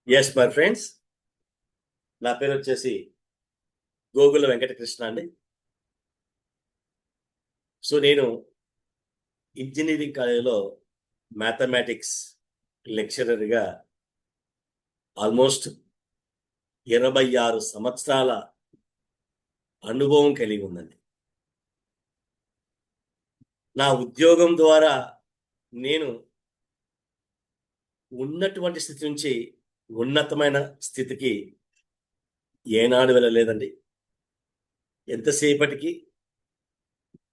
Yes my friends, నా పేరు వచ్చేసి గోగుల వెంకటకృష్ణ అండి. సో నేను ఇంజనీరింగ్ కాలేజీలో మ్యాథమెటిక్స్ లెక్చరర్గా ఆల్మోస్ట్ 26 సంవత్సరాల అనుభవం కలిగి ఉందండి. నా ఉద్యోగం ద్వారా నేను ఉన్నటువంటి స్థితి నుంచి ఉన్నతమైన స్థితికి ఏనాడు వెళ్ళలేదండి. ఎంతసేపటికి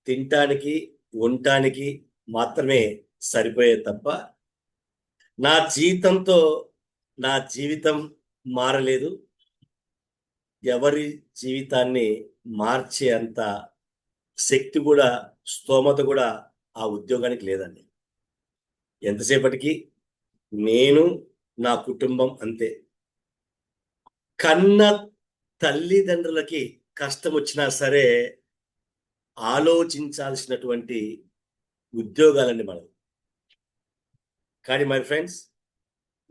తినటానికి ఉండటానికి మాత్రమే సరిపోయే తప్ప నా జీవితంతో నా జీవితం మారలేదు. ఎవరి జీవితాన్ని మార్చే అంత శక్తి కూడా, స్తోమత కూడా ఆ ఉద్యోగానికి లేదండి. ఎంతసేపటికి నేను, నా కుటుంబం అంతే. కన్న తల్లిదండ్రులకి కష్టం వచ్చినా సరే ఆలోచించాల్సినటువంటి ఉద్యోగాలండి మనం. కానీ మై ఫ్రెండ్స్,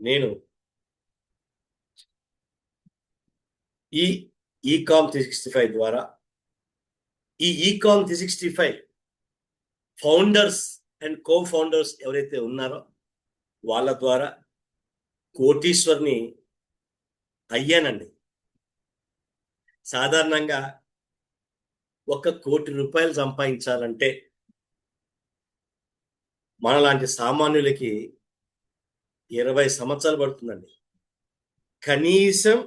నేను ఈ ఈకామ్ 365 ద్వారా, ఈ e-com 365 founders and co founders ఎవరైతే ఉన్నారో వాళ్ళ ద్వారా కోటీశ్వర్ని అయ్యానండి. సాధారణంగా 1 కోటి రూపాయలు సంపాదించాలంటే మనలాంటి సామాన్యులకి 20 సంవత్సరాలు పడుతుందండి. కనీసం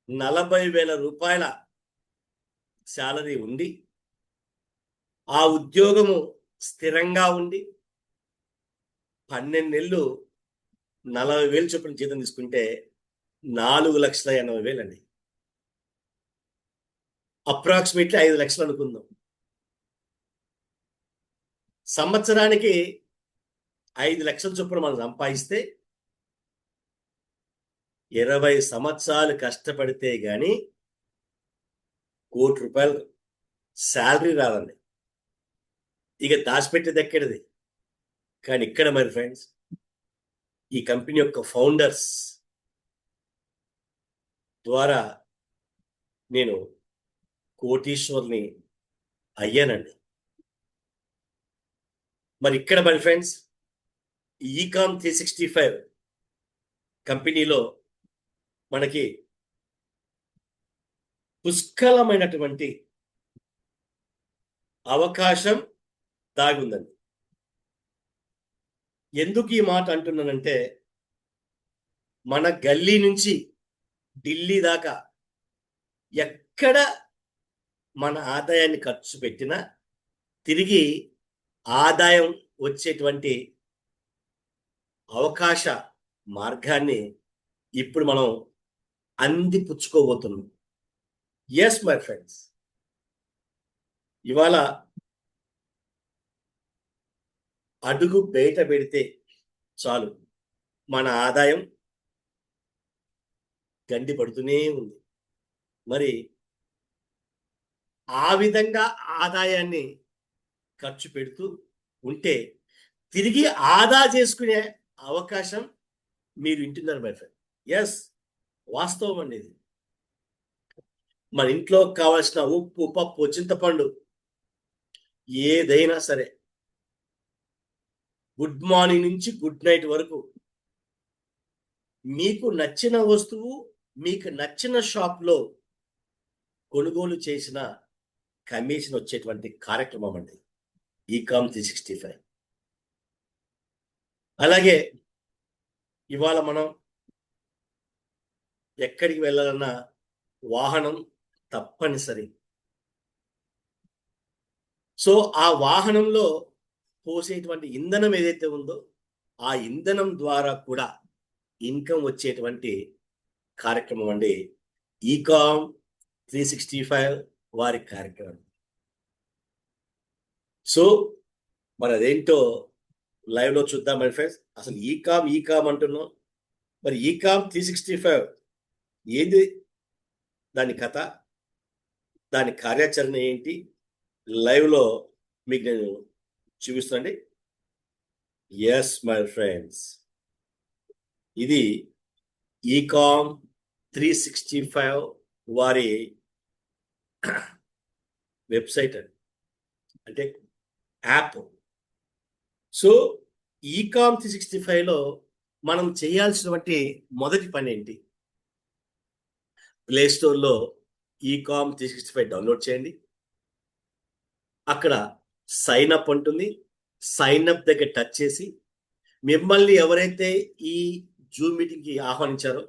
40,000 రూపాయల శాలరీ ఉండి, ఆ ఉద్యోగము స్థిరంగా ఉండి 12 నెలలు 40,000 చొప్పున జీతం తీసుకుంటే 4,80,000 అండి. అప్రాక్సిమేట్లీ 5 లక్షలు అనుకుందాం. సంవత్సరానికి 5 లక్షల చొప్పున మనం సంపాదిస్తే 20 సంవత్సరాలు కష్టపడితే గాని 1 కోటి రూపాయలు శాలరీ రాదండి. ఇక దాచిపెట్టేది ఎక్కడిది? కానీ ఇక్కడ మరి ఫ్రెండ్స్, ఈ కంపెనీ యొక్క ఫౌండర్స్ ద్వారా నేను కోటీశ్వర్ని అయ్యానండి. మరి ఇక్కడ మరి ఫ్రెండ్స్, ఈకామ్ 365 కంపెనీలో మనకి పుష్కలమైనటువంటి అవకాశం దాగుందండి. ఎందుకు ఈ మాట అంటున్నానంటే, మన గల్లీ నుంచి ఢిల్లీ దాకా ఎక్కడ మన ఆదాయాన్ని ఖర్చు పెట్టినా తిరిగి ఆదాయం వచ్చేటువంటి అవకాశ మార్గాన్ని ఇప్పుడు మనం అందిపుచ్చుకోబోతున్నాం. ఎస్ మై ఫ్రెండ్స్, ఇవాళ అడుగు బయట పెడితే చాలు మన ఆదాయం గండి పడుతూనే ఉంది. మరి ఆ విధంగా ఆదాయాన్ని ఖర్చు పెడుతూ ఉంటే తిరిగి ఆదా చేసుకునే అవకాశం మీరు వింటున్నారు మై ఫ్రెండ్. ఎస్, వాస్తవం అండి ఇది. మన ఇంట్లో కావాల్సిన ఉప్పు, పప్పు, చింతపండు ఏదైనా సరే గుడ్ మార్నింగ్ నుంచి గుడ్ నైట్ వరకు మీకు నచ్చిన వస్తువు మీకు నచ్చిన షాప్లో కొనుగోలు చేసిన కమిషన్ వచ్చేటువంటి కార్యక్రమం అండి ఈకామ్ 365. అలాగే ఇవాళ మనం ఎక్కడికి వెళ్ళాలన్నా వాహనం తప్పనిసరి. సో ఆ వాహనంలో పోసేటువంటి ఇంధనం ఏదైతే ఉందో ఆ ఇంధనం ద్వారా కూడా ఇన్కమ్ వచ్చేటువంటి కార్యక్రమం అండి ఈకామ్ 365 వారి కార్యక్రమం. సో మరి అదేంటో లైవ్ లో చూద్దాం మై ఫ్రెండ్స్. అసలు ఈకామ్ అంటున్నాం, మరి ఈకామ్ 365 ఏంది, దాని కథ, దాని కార్యాచరణ ఏంటి, లైవ్ లో మీకు నేను చూపిస్తానండి. ఎస్ మై ఫ్రెండ్స్, ఇది ఈకామ్ 365 వారి వెబ్సైట్ అంటే యాప్. సో ఈకామ్ 365లో మనం చేయాల్సినటువంటి మొదటి పని ఏంటి? ప్లే స్టోర్లో ఈకామ్ 365 డౌన్లోడ్ చేయండి. అక్కడ సైన్ అప్ ఉంటుంది. సైన్ అప్ దగ్గర టచ్ చేసి మిమ్మల్ని ఎవరైతే ఈ జూమ్ మీటింగ్కి ఆహ్వానించారో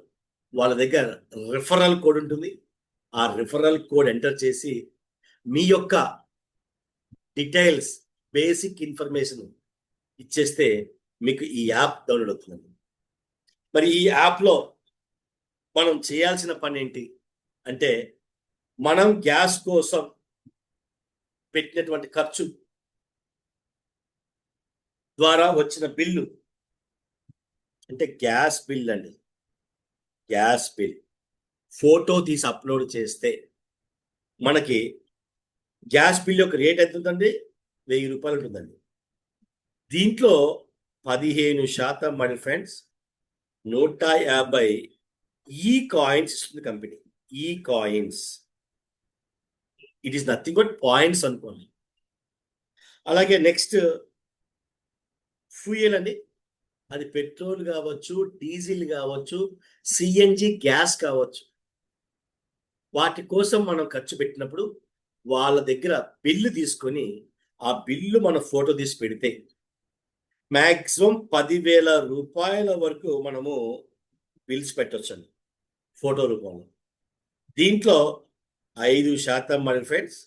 వాళ్ళ దగ్గర రిఫరల్ కోడ్ ఉంటుంది. ఆ రిఫరల్ కోడ్ ఎంటర్ చేసి మీ యొక్క డీటెయిల్స్, బేసిక్ ఇన్ఫర్మేషన్ ఇచ్చేస్తే మీకు ఈ యాప్ డౌన్లోడ్ అవుతుంది. మరి ఈ యాప్లో మనం చేయాల్సిన పని ఏంటి అంటే, మనం గ్యాస్ కోసం పెట్టినటువంటి ఖర్చు ద్వారా వచ్చిన బిల్లు అంటే గ్యాస్ బిల్ అండి, గ్యాస్ బిల్ ఫోటో తీసి అప్లోడ్ చేస్తే మనకి గ్యాస్ బిల్ యొక్క రేట్ ఎంత ఉందండి? 1000 రూపాయలు ఉంటుందండి. దీంట్లో 15% మనీ ఫ్రెండ్స్ 150 ఈ కాయిన్స్ ఇస్తుంది కంపెనీ. ఈ coins it is nothing but points అనుకోండి. అలాగే నెక్స్ట్ ఫ్యూయల్ అండి, అది పెట్రోల్ కావచ్చు, డీజిల్ కావచ్చు, సిఎన్జి గ్యాస్ కావచ్చు. వాటి కోసం మనం ఖర్చు పెట్టినప్పుడు వాళ్ళ దగ్గర బిల్లు తీసుకొని ఆ బిల్లు మన ఫోటో తీసి పెడితే మ్యాక్సిమం 10,000 రూపాయల వరకు మనము బిల్స్ పెట్టొచ్చండి ఫోటో రూపంలో. దీంట్లో 5% మనీ ఫ్రెండ్స్,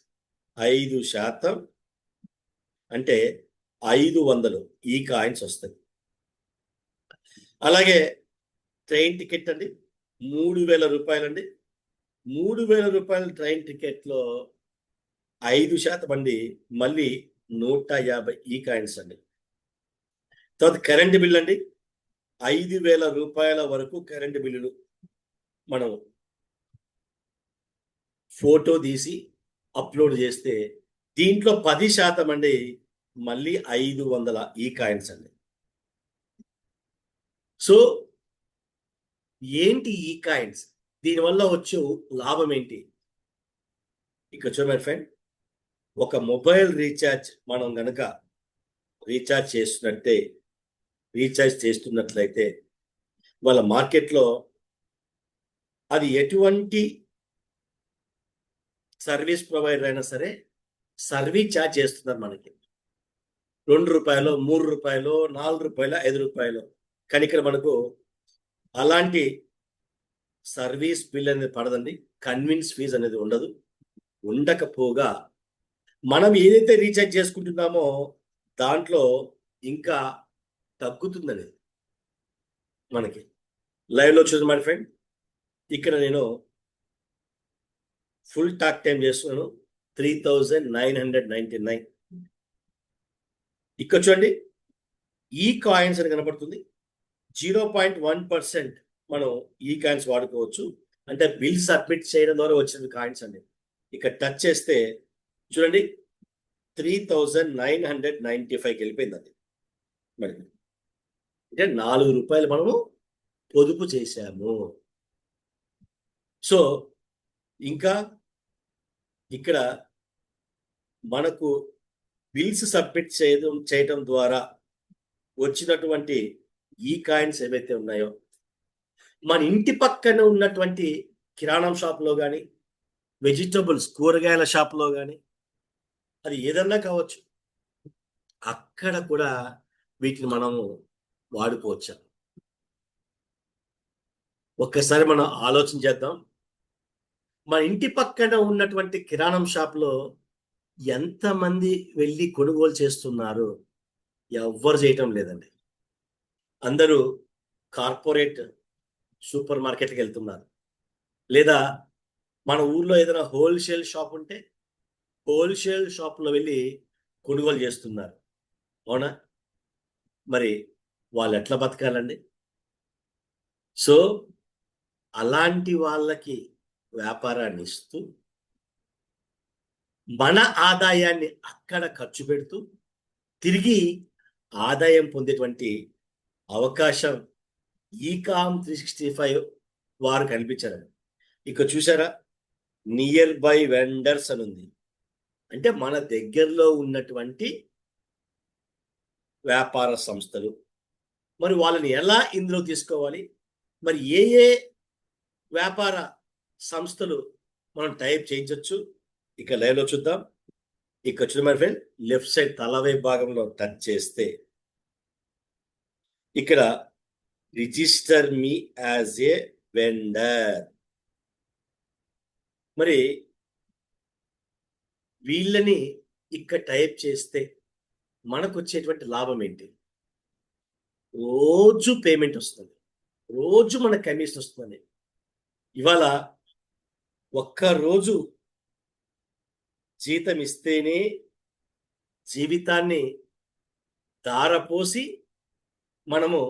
5% అంటే 500 ఈ కాయిన్స్ వస్తాయి. అలాగే ట్రైన్ టికెట్ అండి, 3,000 రూపాయలండి. 3,000 రూపాయల ట్రైన్ టికెట్లో 5% అండి, మళ్ళీ 150 ఈ కాయిన్స్ అండి. తర్వాత కరెంట్ బిల్ అండి, 5,000 రూపాయల వరకు కరెంట్ బిల్లులు మనం ఫోటో తీసి అప్లోడ్ చేస్తే దీంట్లో 10% అండి, మళ్ళీ 500 ఈ కాయిన్స్ అండి. సో ఏంటి ఈ కాయిన్స్? దీనివల్ల వచ్చే లాభం ఏంటి? ఇక్కడ చూడండి ఫ్రెండ్, ఒక మొబైల్ రీఛార్జ్ మనం గనక రీఛార్జ్ చేస్తున్నట్లయితే వాళ్ళ మార్కెట్లో అది ఎటువంటి సర్వీస్ ప్రొవైడర్ అయినా సరే సర్వీస్ ఛార్జ్ చేస్తున్నారు మనకి. 2 రూపాయలు, 3 రూపాయలు, 4 రూపాయలు, 5 రూపాయలు. కానీ ఇక్కడ మనకు అలాంటి సర్వీస్ బిల్ అనేది పడదండి, కన్వీన్స్ ఫీజ్ అనేది ఉండదు. ఉండకపోగా మనం ఏదైతే రీఛార్జ్ చేసుకుంటున్నామో దాంట్లో ఇంకా తగ్గుతుందని మనకి. లైవ్లో చూడండి మై ఫ్రెండ్, ఇక్కడ నేను ఫుల్ టాక్ టైం చేస్తున్నాను, 3,999. ఇక్కడ చూడండి ఈ కాయిన్స్ అని కనబడుతుంది. 0.1% మనం ఈ కాయిన్స్ వాడుకోవచ్చు. అంటే బిల్ సబ్మిట్ చేయడం ద్వారా వచ్చిన కాయిన్స్ అండి. ఇక్కడ టచ్ చేస్తే చూడండి 3,995కి వెళ్ళిపోయింది అది. మరి అంటే 4 రూపాయలు మనము పొదుపు చేశాము. సో ఇంకా ఇక్కడ మనకు బిల్స్ సబ్మిట్ చేయడం ద్వారా వచ్చినటువంటి ఈ కాయిన్స్ ఏవైతే ఉన్నాయో మన ఇంటి పక్కన ఉన్నటువంటి కిరాణం షాప్లో కానీ, వెజిటబుల్స్ కూరగాయల షాప్లో కానీ, అది ఏదన్నా కావచ్చు, అక్కడ కూడా వీటిని మనము వాడుకోవచ్చు. ఒక్కసారి మనం ఆలోచన చేద్దాం, మన ఇంటి పక్కన ఉన్నటువంటి కిరాణం షాప్లో ఎంతమంది వెళ్ళి కొనుగోలు చేస్తున్నారు? ఎవ్వరు చేయటం లేదండి. అందరూ కార్పొరేట్ సూపర్ మార్కెట్కి వెళ్తున్నారు. లేదా మన ఊర్లో ఏదైనా హోల్సేల్ షాప్ ఉంటే హోల్సేల్ షాప్లో వెళ్ళి కొనుగోలు చేస్తున్నారు. అవునా? మరి వాళ్ళు ఎట్లా బతకాలండి? సో అలాంటి వాళ్ళకి వ్యాపారాన్ని ఇస్తూ మన ఆదాయాన్ని అక్కడ ఖర్చు పెడుతూ తిరిగి ఆదాయం పొందేటువంటి అవకాశం ఈకామ్ 365 వారు కనిపించారు. ఇక్కడ చూసారా, నియర్ బై వెండర్స్ అని ఉంది. అంటే మన దగ్గరలో ఉన్నటువంటి వ్యాపార సంస్థలు. మరి వాళ్ళని ఎలా ఇందులో తీసుకోవాలి, మరి ఏ ఏ వ్యాపార సంస్థలు మనం టైప్ చేయించవచ్చు, ఇక లైవ్లో చూద్దాం. ఇక్కడ చూడండి మై ఫ్రెండ్, లెఫ్ట్ సైడ్ తలవై భాగంలో టచ్ చేస్తే ఇక్కడ register me as a vendor. మరి వీళ్ళని ఇక్కడ టైప్ చేస్తే మనకు వచ్చేటువంటి లాభం ఏంటి? రోజు పేమెంట్ వస్తుంది, రోజు మన కమిషన్ వస్తుంది. ఇవాళ ఒక్కరోజు జీతం ఇస్తేనే జీవితాన్ని ధారపోసి మనము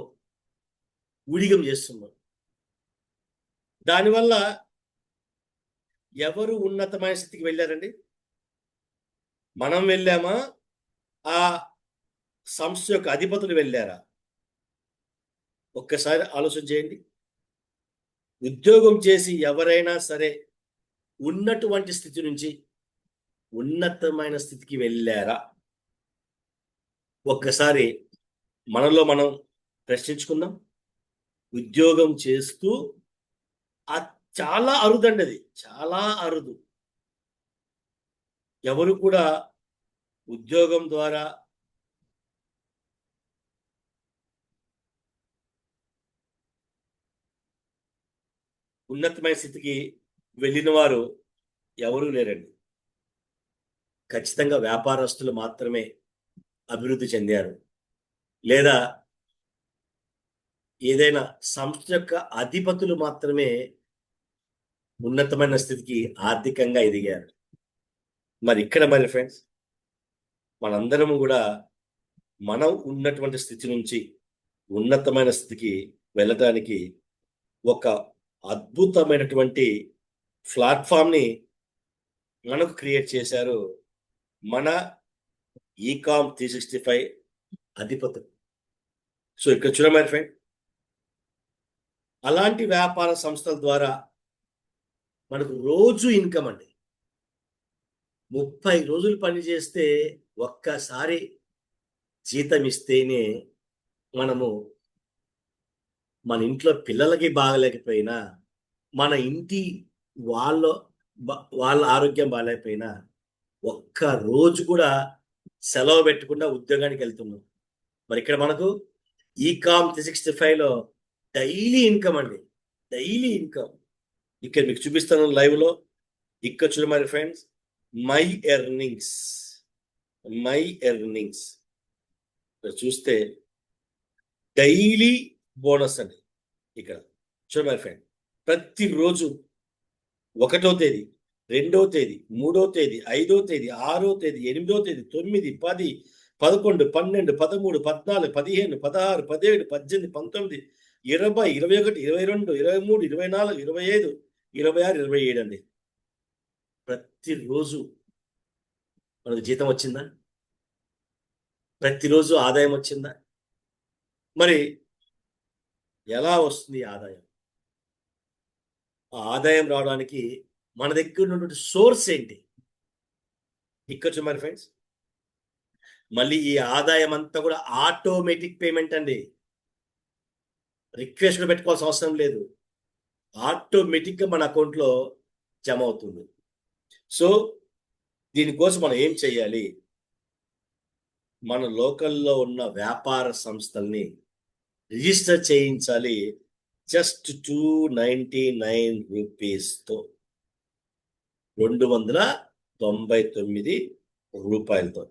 ఊడిగం చేస్తున్నాం. దానివల్ల ఎవరు ఉన్నతమైన స్థితికి వెళ్ళారండి? మనం వెళ్ళామా, ఆ సంస్థ యొక్క అధిపతులు వెళ్ళారా? ఒక్కసారి ఆలోచన చేయండి. ఉద్యోగం చేసి ఎవరైనా సరే ఉన్నటువంటి స్థితి నుంచి ఉన్నతమైన స్థితికి వెళ్ళారా? ఒక్కసారి మనలో మనం ప్రశ్నించుకుందాం. ఉద్యోగం చేస్తూ చాలా అరుదండి, అది చాలా అరుదు. ఎవరు కూడా ఉద్యోగం ద్వారా ఉన్నతమైన స్థితికి వెళ్ళిన వారు ఎవరూ లేరండి. ఖచ్చితంగా వ్యాపారస్తులు మాత్రమే అభివృద్ధి చెందారు, లేదా ఏదైనా సంస్థ యొక్క అధిపతులు మాత్రమే ఉన్నతమైన స్థితికి ఆర్థికంగా ఎదిగారు. మరి ఇక్కడ మరి ఫ్రెండ్స్, మనందరము కూడా మనం ఉన్నటువంటి స్థితి నుంచి ఉన్నతమైన స్థితికి వెళ్ళటానికి ఒక అద్భుతమైనటువంటి ప్లాట్ఫామ్ని మనకు క్రియేట్ చేశారు మన ఈకామ్ 365 అధిపతులు. సో ఇక్కడ చూడమని ఫ్రెండ్, అలాంటి వ్యాపార సంస్థల ద్వారా మనకు రోజు ఇన్కమ్ అండి. 30 రోజులు పనిచేస్తే ఒక్కసారి జీతం ఇస్తేనే మనము మన ఇంట్లో పిల్లలకి బాగలేకపోయినా, మన ఇంటి వాళ్ళ ఆరోగ్యం బాగాలేకపోయినా ఒక్క రోజు కూడా సెలవు పెట్టకుండా ఉద్యోగానికి వెళ్తున్నాం. మరి ఇక్కడ మనకు ఈకామ్ 365లో డైలీ ఇన్కమ్ అండి, డైలీ ఇన్కమ్. ఇక్కడ మీకు చూపిస్తాను లైవ్లో. ఇక్కడ చూడమని ఫ్రెండ్స్, మై ఎర్నింగ్స్ చూస్తే డైలీ బోనస్ అండి. ఇక్కడ చూడమని ఫ్రెండ్, ప్రతిరోజు 1వ తేదీ, 2వ తేదీ, 3వ తేదీ, 5వ తేదీ, 6వ తేదీ, 8వ తేదీ, 9, 10, 11, 12, 13, 14, 15, 16, 17, 18, 19, 20, 21, 22, 23, 24, 25, 26, 27 అండి. ప్రతిరోజు మనకు జీతం వచ్చిందా? ప్రతిరోజు ఆదాయం వచ్చిందా? మరి ఎలా వస్తుంది ఆదాయం? ఆ ఆదాయం రావడానికి మన దగ్గర ఉన్నటువంటి సోర్స్ ఏంటి? ఇక్కడ చూడండి ఫ్రెండ్స్, మళ్ళీ ఈ ఆదాయం అంతా కూడా ఆటోమేటిక్ పేమెంట్ అండి. రిక్వెస్ట్ పెట్టుకోవాల్సిన అవసరం లేదు, ఆటోమేటిక్గా మన అకౌంట్లో జమ అవుతుంది. సో దీనికోసం మనం ఏం చేయాలి? మన లోకల్లో ఉన్న వ్యాపార సంస్థల్ని రిజిస్టర్ చేయించాలి. జస్ట్ 299 రూపీస్తో, 299 రూపాయలతో.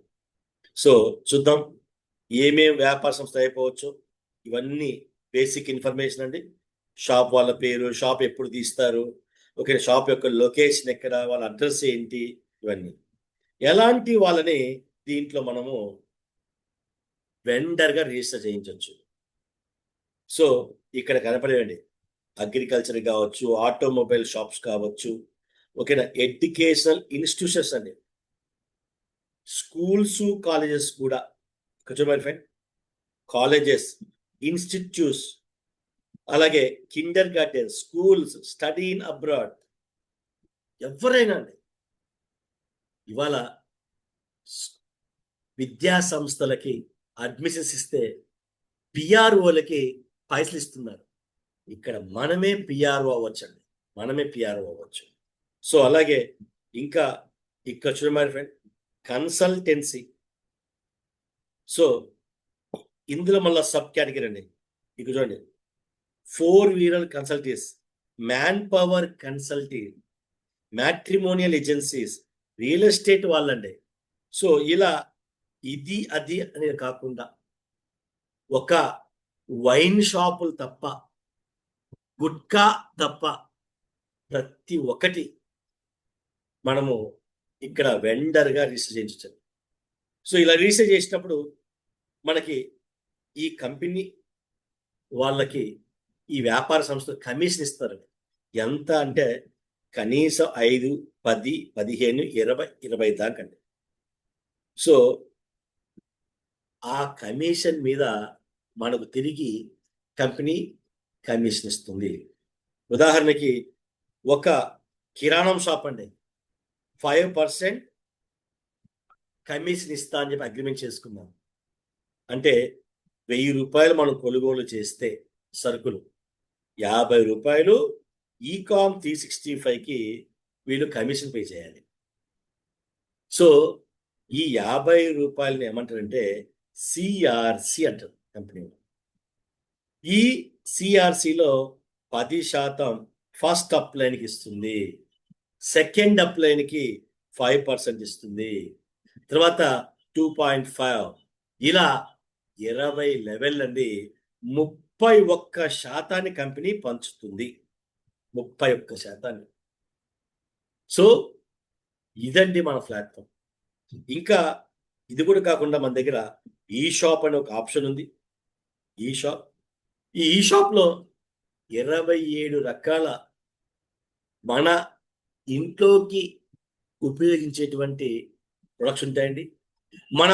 సో చూద్దాం ఏమేమి వ్యాపార సంస్థ అయిపోవచ్చు. ఇవన్నీ బేసిక్ ఇన్ఫర్మేషన్ అండి. షాప్ వాళ్ళ పేరు, షాప్ ఎప్పుడు తీస్తారు, ఓకే, షాప్ యొక్క లొకేషన్ ఎక్కడ, వాళ్ళ అడ్రస్ ఏంటి, ఇవన్నీ. ఎలాంటి వాళ్ళని దీంట్లో మనము వెండర్గా రిజిస్టర్ చేయించవచ్చు. సో ఇక్కడ కనపడేవండి, అగ్రికల్చర్ కావచ్చు, ఆటోమొబైల్ షాప్స్ కావచ్చు, ఓకేనా, ఎడ్యుకేషనల్ ఇన్స్టిట్యూషన్స్ అండి, స్కూల్స్, కాలేజెస్ కూడా. చూడండి ఫ్రెండ్, కాలేజెస్, ఇన్స్టిట్యూట్స్, అలాగే Kinder garden, schools, study in abroad, ఎవరైనా అండి ఇవాళ విద్యా సంస్థలకి అడ్మిషన్స్ ఇస్తే పిఆర్ఓలకి పైసలు ఇస్తున్నారు. ఇక్కడ మనమే పిఆర్ఓ అవ్వచ్చండి, మనమే పిఆర్ఓ అవ్వచ్చు. సో అలాగే ఇంకా ఇక్కడ చూడమని ఫ్రెండ్ కన్సల్టెన్సీ. సో ఇందులో మళ్ళీ సబ్ కేటగిరీ అండి. ఇక్కడ చూడండి 4-wheeler consultees, man power consultee, matrimonial agencies, real estate వాళ్ళండి. సో ఇలా ఇది అది అనేది కాకుండా ఒక వైన్ షాపులు తప్ప, గుట్కా తప్ప ప్రతి ఒక్కటి మనము ఇక్కడ వెండర్గా రిజిస్టర్ చేయించాలి. సో ఇలా రిజిస్టర్ చేసినప్పుడు మనకి ఈ కంపెనీ వాళ్ళకి ఈ వ్యాపార సంస్థ కమిషన్ ఇస్తారు. ఎంత అంటే కనీసం 5, 10, 15, 20, 20 దాకండి. సో ఆ కమిషన్ మీద మనకు తిరిగి కంపెనీ కమిషన్ ఇస్తుంది. ఉదాహరణకి ఒక కిరాణం షాప్ అండి 5% కమిషన్ ఇస్తా అని చెప్పి అగ్రిమెంట్ చేసుకుందాం. అంటే 1000 రూపాయలు మనం కొనుగోలు చేస్తే సరుకులు 50 రూపాయలు ఈకామ్ 365కి వీళ్ళు కమిషన్ పే చేయాలి. సో ఈ 50 రూపాయలని ఏమంటారంటే సిఆర్సి అంటారు కంపెనీ. ఈ సిఆర్సిలో 10% ఫస్ట్ అప్లైన్కి ఇస్తుంది, సెకండ్ అప్లైన్కి 5% ఇస్తుంది, తర్వాత 2.5, ఇలా 20 లెవెల్ అండి 31% కంపెనీ పంచుతుంది. 31%. సో ఇదండి మన ప్లాట్ఫామ్. ఇంకా ఇది కూడా కాకుండా మన దగ్గర ఈ షాప్ అనే ఒక ఆప్షన్ ఉంది. ఈ షాప్, ఈ షాప్లో 27 రకాల మన ఇంట్లోకి ఉపయోగించేటువంటి ప్రొడక్ట్స్ ఉంటాయండి. మన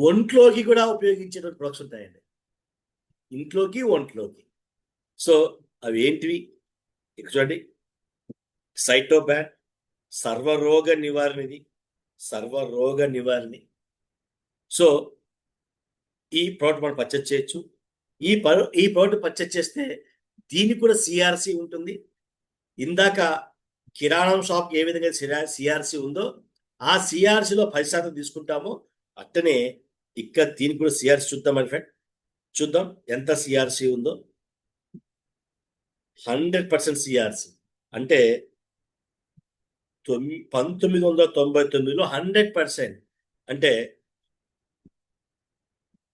ఒంట్లోకి కూడా ఉపయోగించేటువంటి ప్రొడక్ట్స్ ఉంటాయండి, ఇంట్లోకి ఒంట్లోకి. సో అవి ఏంటివి ఇక్కడ చూడండి. సైటోబ్యాన్ సర్వరోగ నివారణది, సర్వరోగ నివారణి. సో ఈ ప్రోడక్ట్ మనం పర్చేజ్ చేయొచ్చు. ఈ ప్రోడక్ట్ పర్చేజ్ చేస్తే దీనికి కూడా సిఆర్సి ఉంటుంది. ఇందాక కిరాణం షాప్ ఏ విధంగా సిఆర్సి ఉందో ఆ సిఆర్సిలో 10% తీసుకుంటామో అట్టనే ఇక్కడ దీనికి కూడా సిఆర్సి చూద్దాం ఫ్రెండ్. చూద్దాం ఎంత సిఆర్సి ఉందో. 100% సిఆర్సి అంటే 1999లో 100% అంటే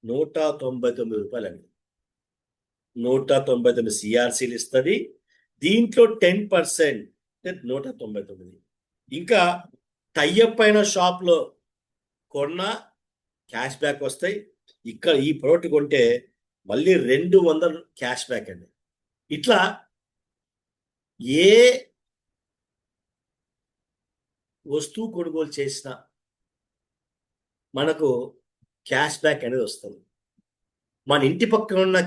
199 రూపాయలండి. 199 సిఆర్సీలు ఇస్తుంది. దీంట్లో 10% అంటే 199. ఇంకా టైఅప్ అయిన షాప్లో కొన్న క్యాష్ బ్యాక్ వస్తాయి. ఇక్కడ ఈ ప్రోడక్ట్ కొంటే మళ్ళీ 200 క్యాష్ బ్యాక్ అండి. ఇట్లా ఏ వస్తువు కొనుగోలు చేసినా మనకు క్యాష్ బ్యాక్ అనేది వస్తుంది. మన ఇంటి పక్కన ఉన్న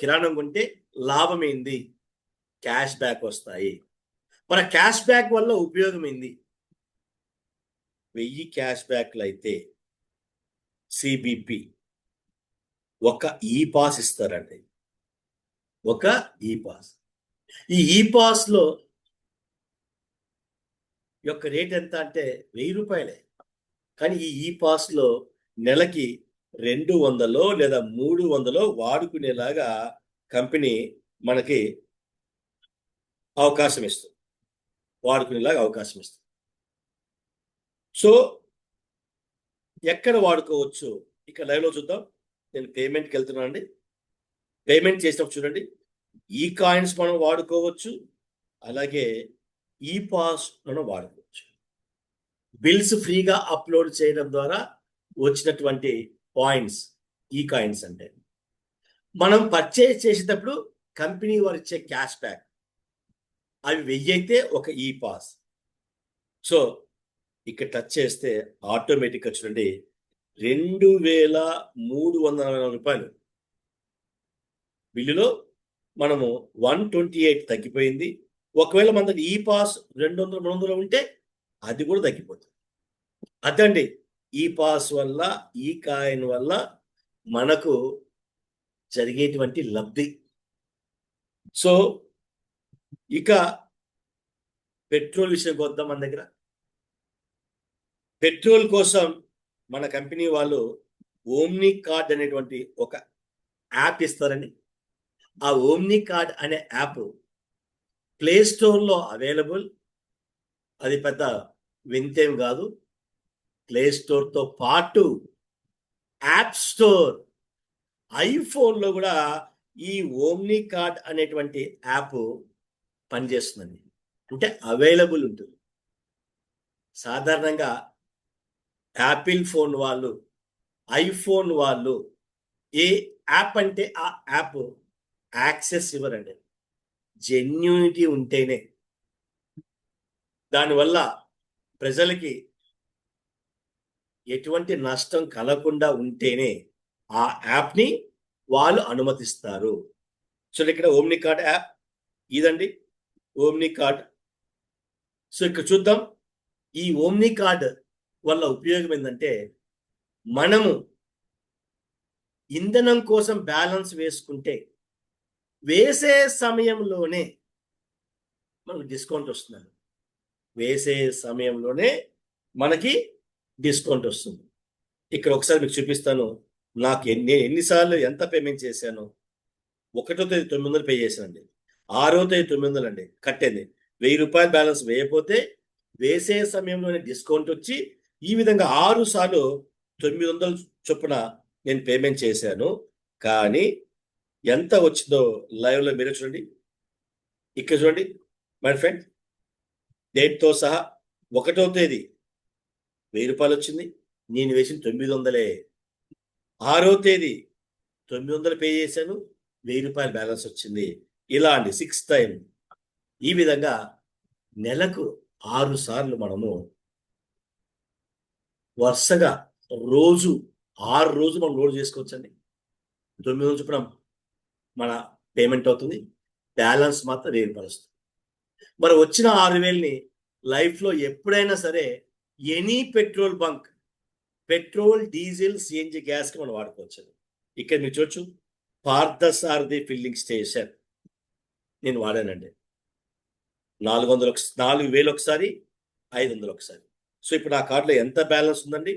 కిరాణం కొంటే లాభం ఏంది? క్యాష్ బ్యాక్ వస్తాయి. మన క్యాష్ బ్యాక్ వల్ల ఉపయోగం ఏంది? 1000 క్యాష్ బ్యాక్లు అయితే సిబిపి ఒక ఈ పాస్ ఇస్తారండి. ఒక ఈ పాస్. ఈ పాస్లో యొక్క రేట్ ఎంత అంటే 1000 రూపాయలే. కానీ ఈ పాస్లో నెలకి 200 లేదా 300 వాడుకునేలాగా కంపెనీ మనకి అవకాశం ఇస్తుంది, వాడుకునేలాగా అవకాశం ఇస్తుంది. సో ఎక్కడ వాడుకోవచ్చు ఇక్కడ లైవ్లో చూద్దాం. నేను పేమెంట్కి వెళ్తున్నాను అండి. పేమెంట్ చేసినప్పుడు చూడండి, ఈ కాయిన్స్ మనం వాడుకోవచ్చు, అలాగే ఈ పాస్ మనం వాడుకోవచ్చు. బిల్స్ ఫ్రీగా అప్లోడ్ చేయడం ద్వారా వచ్చినటువంటి పాయింట్స్ ఈ కాయిన్స్ అంటే. మనం పర్చేజ్ చేసేటప్పుడు కంపెనీ వారు ఇచ్చే క్యాష్ బ్యాక్ అవి 1000 అయితే ఒక ఈ పాస్. సో ఇక్కడ టచ్ చేస్తే ఆటోమేటిక్గా చూడండి 2340 రూపాయలు బిల్లులో మనము 128 తగ్గిపోయింది. ఒకవేళ మన దగ్గర ఈ పాస్ 200 300 ఉంటే అది కూడా తగ్గిపోతుంది. అదండి ఈ పాస్ వల్ల, ఈ కాయిన్ వల్ల మనకు జరిగేటువంటి లబ్ధి. సో ఇక పెట్రోల్ విషయంకి వద్దాం. మన దగ్గర పెట్రోల్ కోసం మన కంపెనీ వాళ్ళు ఓమ్ని కార్డ్ అనేటువంటి ఒక యాప్ ఇస్తారండి. ఆ ఓమ్ని కార్డ్ అనే యాప్ ప్లే స్టోర్లో అవైలబుల్. అది పెద్ద వింతేం కాదు. ప్లే స్టోర్తో పాటు యాప్ స్టోర్ ఐఫోన్లో కూడా ఈ ఓమ్ని కార్డ్ అనేటువంటి యాప్ పనిచేస్తుందండి. అంటే అవైలబుల్ ఉంటుంది. సాధారణంగా యాపిల్ ఫోన్ వాళ్ళు, ఐఫోన్ వాళ్ళు ఏ యాప్ అంటే ఆ యాప్ యాక్సెస్ ఇవ్వరండి. జెన్యూనిటీ ఉంటేనే, దానివల్ల ప్రజలకి ఎటువంటి నష్టం కలగకుండా ఉంటేనే ఆ యాప్ని వాళ్ళు అనుమతిస్తారు. సో ఇక్కడ ఓమ్ని కార్డ్ యాప్ ఇదండి, ఓమ్ని కార్డ్. సో ఇక్కడ చూద్దాం. ఈ ఓమ్ని కార్డ్ వల్ల ఉపయోగం ఏంటంటే, మనము ఇంధనం కోసం బ్యాలెన్స్ వేసుకుంటే వేసే సమయంలోనే మనకు డిస్కౌంట్ వస్తుంది. వేసే సమయంలోనే మనకి డిస్కౌంట్ వస్తుంది. ఇక్కడ ఒకసారి మీకు చూపిస్తాను. నాకు ఎన్నిసార్లు ఎంత పేమెంట్ చేశాను. 1వ తేదీ 900 పే చేశానండి. 6వ తేదీ 900 అండి కట్టేది. 1000 రూపాయలు బ్యాలెన్స్ వేయకపోతే వేసే సమయంలోనే డిస్కౌంట్ వచ్చి ఈ విధంగా 6 సార్లు 900 చొప్పున నేను పేమెంట్ చేశాను. కానీ ఎంత వచ్చిందో లైవ్లో మీరు చూడండి. ఇక్కడ చూడండి మై ఫ్రెండ్, డేట్తో సహా 1వ తేదీ 1000 రూపాయలు వచ్చింది. నేను వేసిన 900. 6వ తేదీ 900 పే చేశాను, 1000 రూపాయలు బ్యాలెన్స్ వచ్చింది. ఇలా అండి 6 టైం. ఈ విధంగా నెలకు 6 సార్లు మనము వరుసగా రోజు 6 రోజులు మనం లోడ్ చేసుకోవచ్చండి. 900 చొప్పున మన పేమెంట్ అవుతుంది. బ్యాలెన్స్ మాత్రం 1000 రూపాయలు వస్తుంది. మరి వచ్చిన 6000ని లైఫ్లో ఎప్పుడైనా సరే any petrol bunk, petrol, diesel, CNG గ్యాస్కి మనం వాడుకోవచ్చు. ఇక్కడ మీరు చూడొచ్చు, పార్థసారథి ఫిల్లింగ్ స్టేషన్ నేను వాడానండి. 4000 ఒకసారి, 500 ఒకసారి. సో ఇప్పుడు ఆ కార్డులో ఎంత బ్యాలెన్స్ ఉందండి?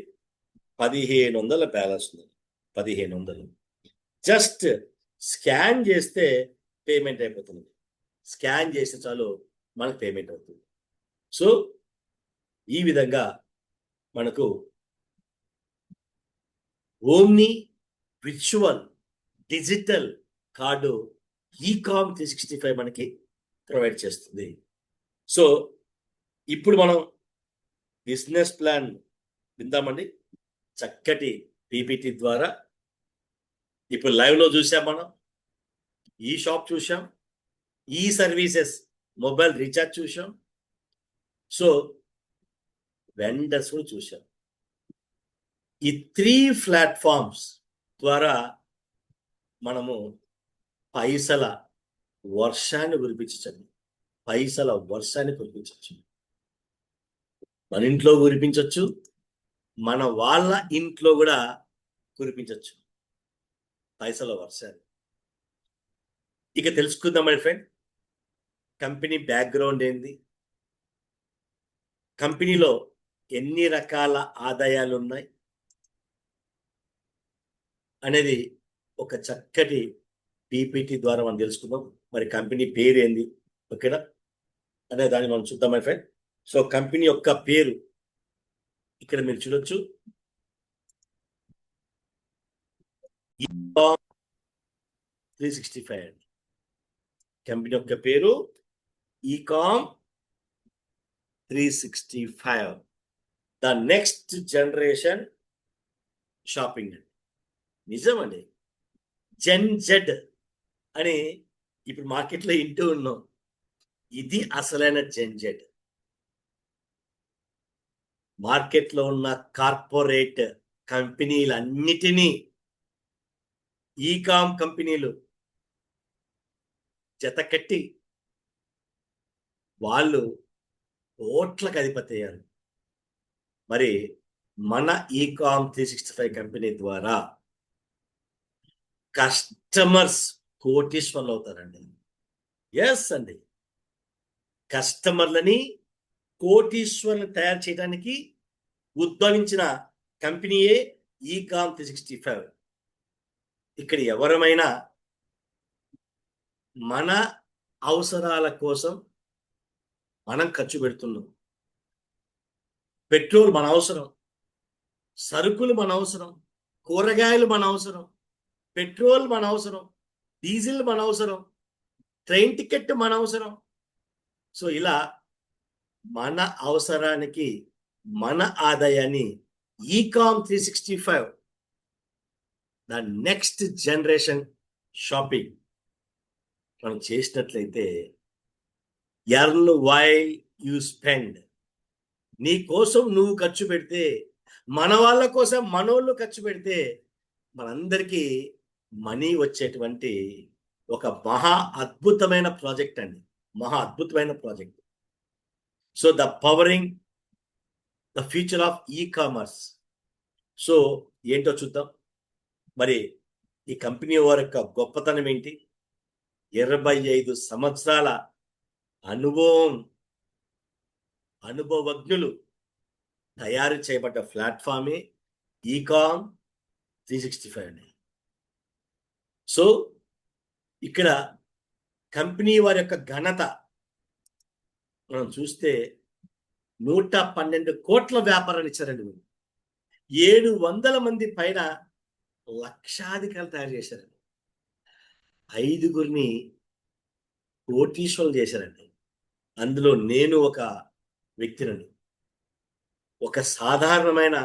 1500 బ్యాలెన్స్ ఉందండి. 1500 జస్ట్ స్కాన్ చేస్తే పేమెంట్ అయిపోతుంది. స్కాన్ చేస్తే చాలు మనకు పేమెంట్ అవుతుంది. సో ఈ విధంగా మనకు omni virtual digital card e-com 365 మనకి ప్రొవైడ్ చేస్తుంది. సో ఇప్పుడు మనం బిజినెస్ ప్లాన్ విందామండి. చక్కటి పీపీటీ ద్వారా ఇప్పుడు లైవ్లో చూసాం. మనం ఈ షాప్ చూసాం, ఈ సర్వీసెస్ మొబైల్ రీఛార్జ్ చూసాం, సో వెండర్స్ కూడా చూసాం. ఈ 3 ప్లాట్ఫామ్స్ ద్వారా మనము పైసల వర్షాన్ని కురిపించండి. పైసల వర్షాన్ని కురిపించవచ్చు. మన ఇంట్లో కురిపించవచ్చు, మన వాళ్ళ ఇంట్లో కూడా కురిపించవచ్చు పైసల వర్షాన్ని. ఇక తెలుసుకుందాం మై ఫ్రెండ్, కంపెనీ బ్యాక్గ్రౌండ్ ఏంది, కంపెనీలో ఎన్ని రకాల ఆదాయాలు ఉన్నాయి అనేది ఒక చక్కటి పీపీటీ ద్వారా మనం తెలుసుకుందాం. మరి కంపెనీ పేరు ఏంది ఓకేనా అనే దాన్ని మనం చూద్దాం మై ఫ్రెండ్. సో కంపెనీ యొక్క పేరు ఇక్కడ మీరు చూడొచ్చు, ఈకామ్ 365 అండి. కంపెనీ యొక్క పేరు e-com 365, the next generation shopping అండి. నిజమండి, జెన్ జెడ్ అని ఇప్పుడు మార్కెట్లో వింటూ ఉన్నాం. ఇది అసలైన జెన్ జెడ్. మార్కెట్లో ఉన్న కార్పొరేట్ కంపెనీలన్నిటినీ ఈకామ్ కంపెనీలు జత కట్టి వాళ్ళు కోట్లకు అధిపతి అయ్యారు. మరి మన ఈకామ్ 365 కంపెనీ ద్వారా కస్టమర్స్ కోటీశ్వర్లు అవుతారండి. ఎస్ అండి, కస్టమర్లని కోటీశ్వర్లు తయారు చేయడానికి ఉద్భవించిన కంపెనీయే ఈకామ్ 365. ఇక్కడ ఎవరమైనా మన అవసరాల కోసం మనం ఖర్చు పెడుతున్నాం. పెట్రోల్ మన అవసరం, సరుకులు మన అవసరం, కూరగాయలు మన అవసరం, పెట్రోల్ మన అవసరం, డీజిల్ మన అవసరం, ట్రైన్ టికెట్ మన అవసరం. సో ఇలా మన అవసరానికి మన ఆదాయాన్ని e-com 365 the next generation shopping మనం చేసినట్లయితే ఎర్న్ వైల్ యూ స్పెండ్. నీ కోసం నువ్వు ఖర్చు పెడితే, మన వాళ్ళ కోసం మనోళ్ళు ఖర్చు పెడితే మనందరికీ మనీ వచ్చేటువంటి ఒక మహా అద్భుతమైన ప్రాజెక్ట్ అండి, మహా అద్భుతమైన project. So the pouring the future of e commerce. So ఏంటో చూద్దాం. మరి ఈ కంపెనీ వారి యొక్క గొప్పతనం ఏంటి? 25 సంవత్సరాల అనుభవజ్ఞులు తయారు చేయబడ్డ ప్లాట్ఫామే ఈకామ్ 365 అండి. సో ఇక్కడ కంపెనీ వారి యొక్క ఘనత మనం చూస్తే 112 కోట్ల వ్యాపారాన్ని ఇచ్చారండి. 700 మంది పైన లక్షాధికారులు తయారు చేశారండి. 5గురిని కోటీశ్వరులు చేశారండి. అందులో నేను ఒక వ్యక్తినండి. ఒక సాధారణమైన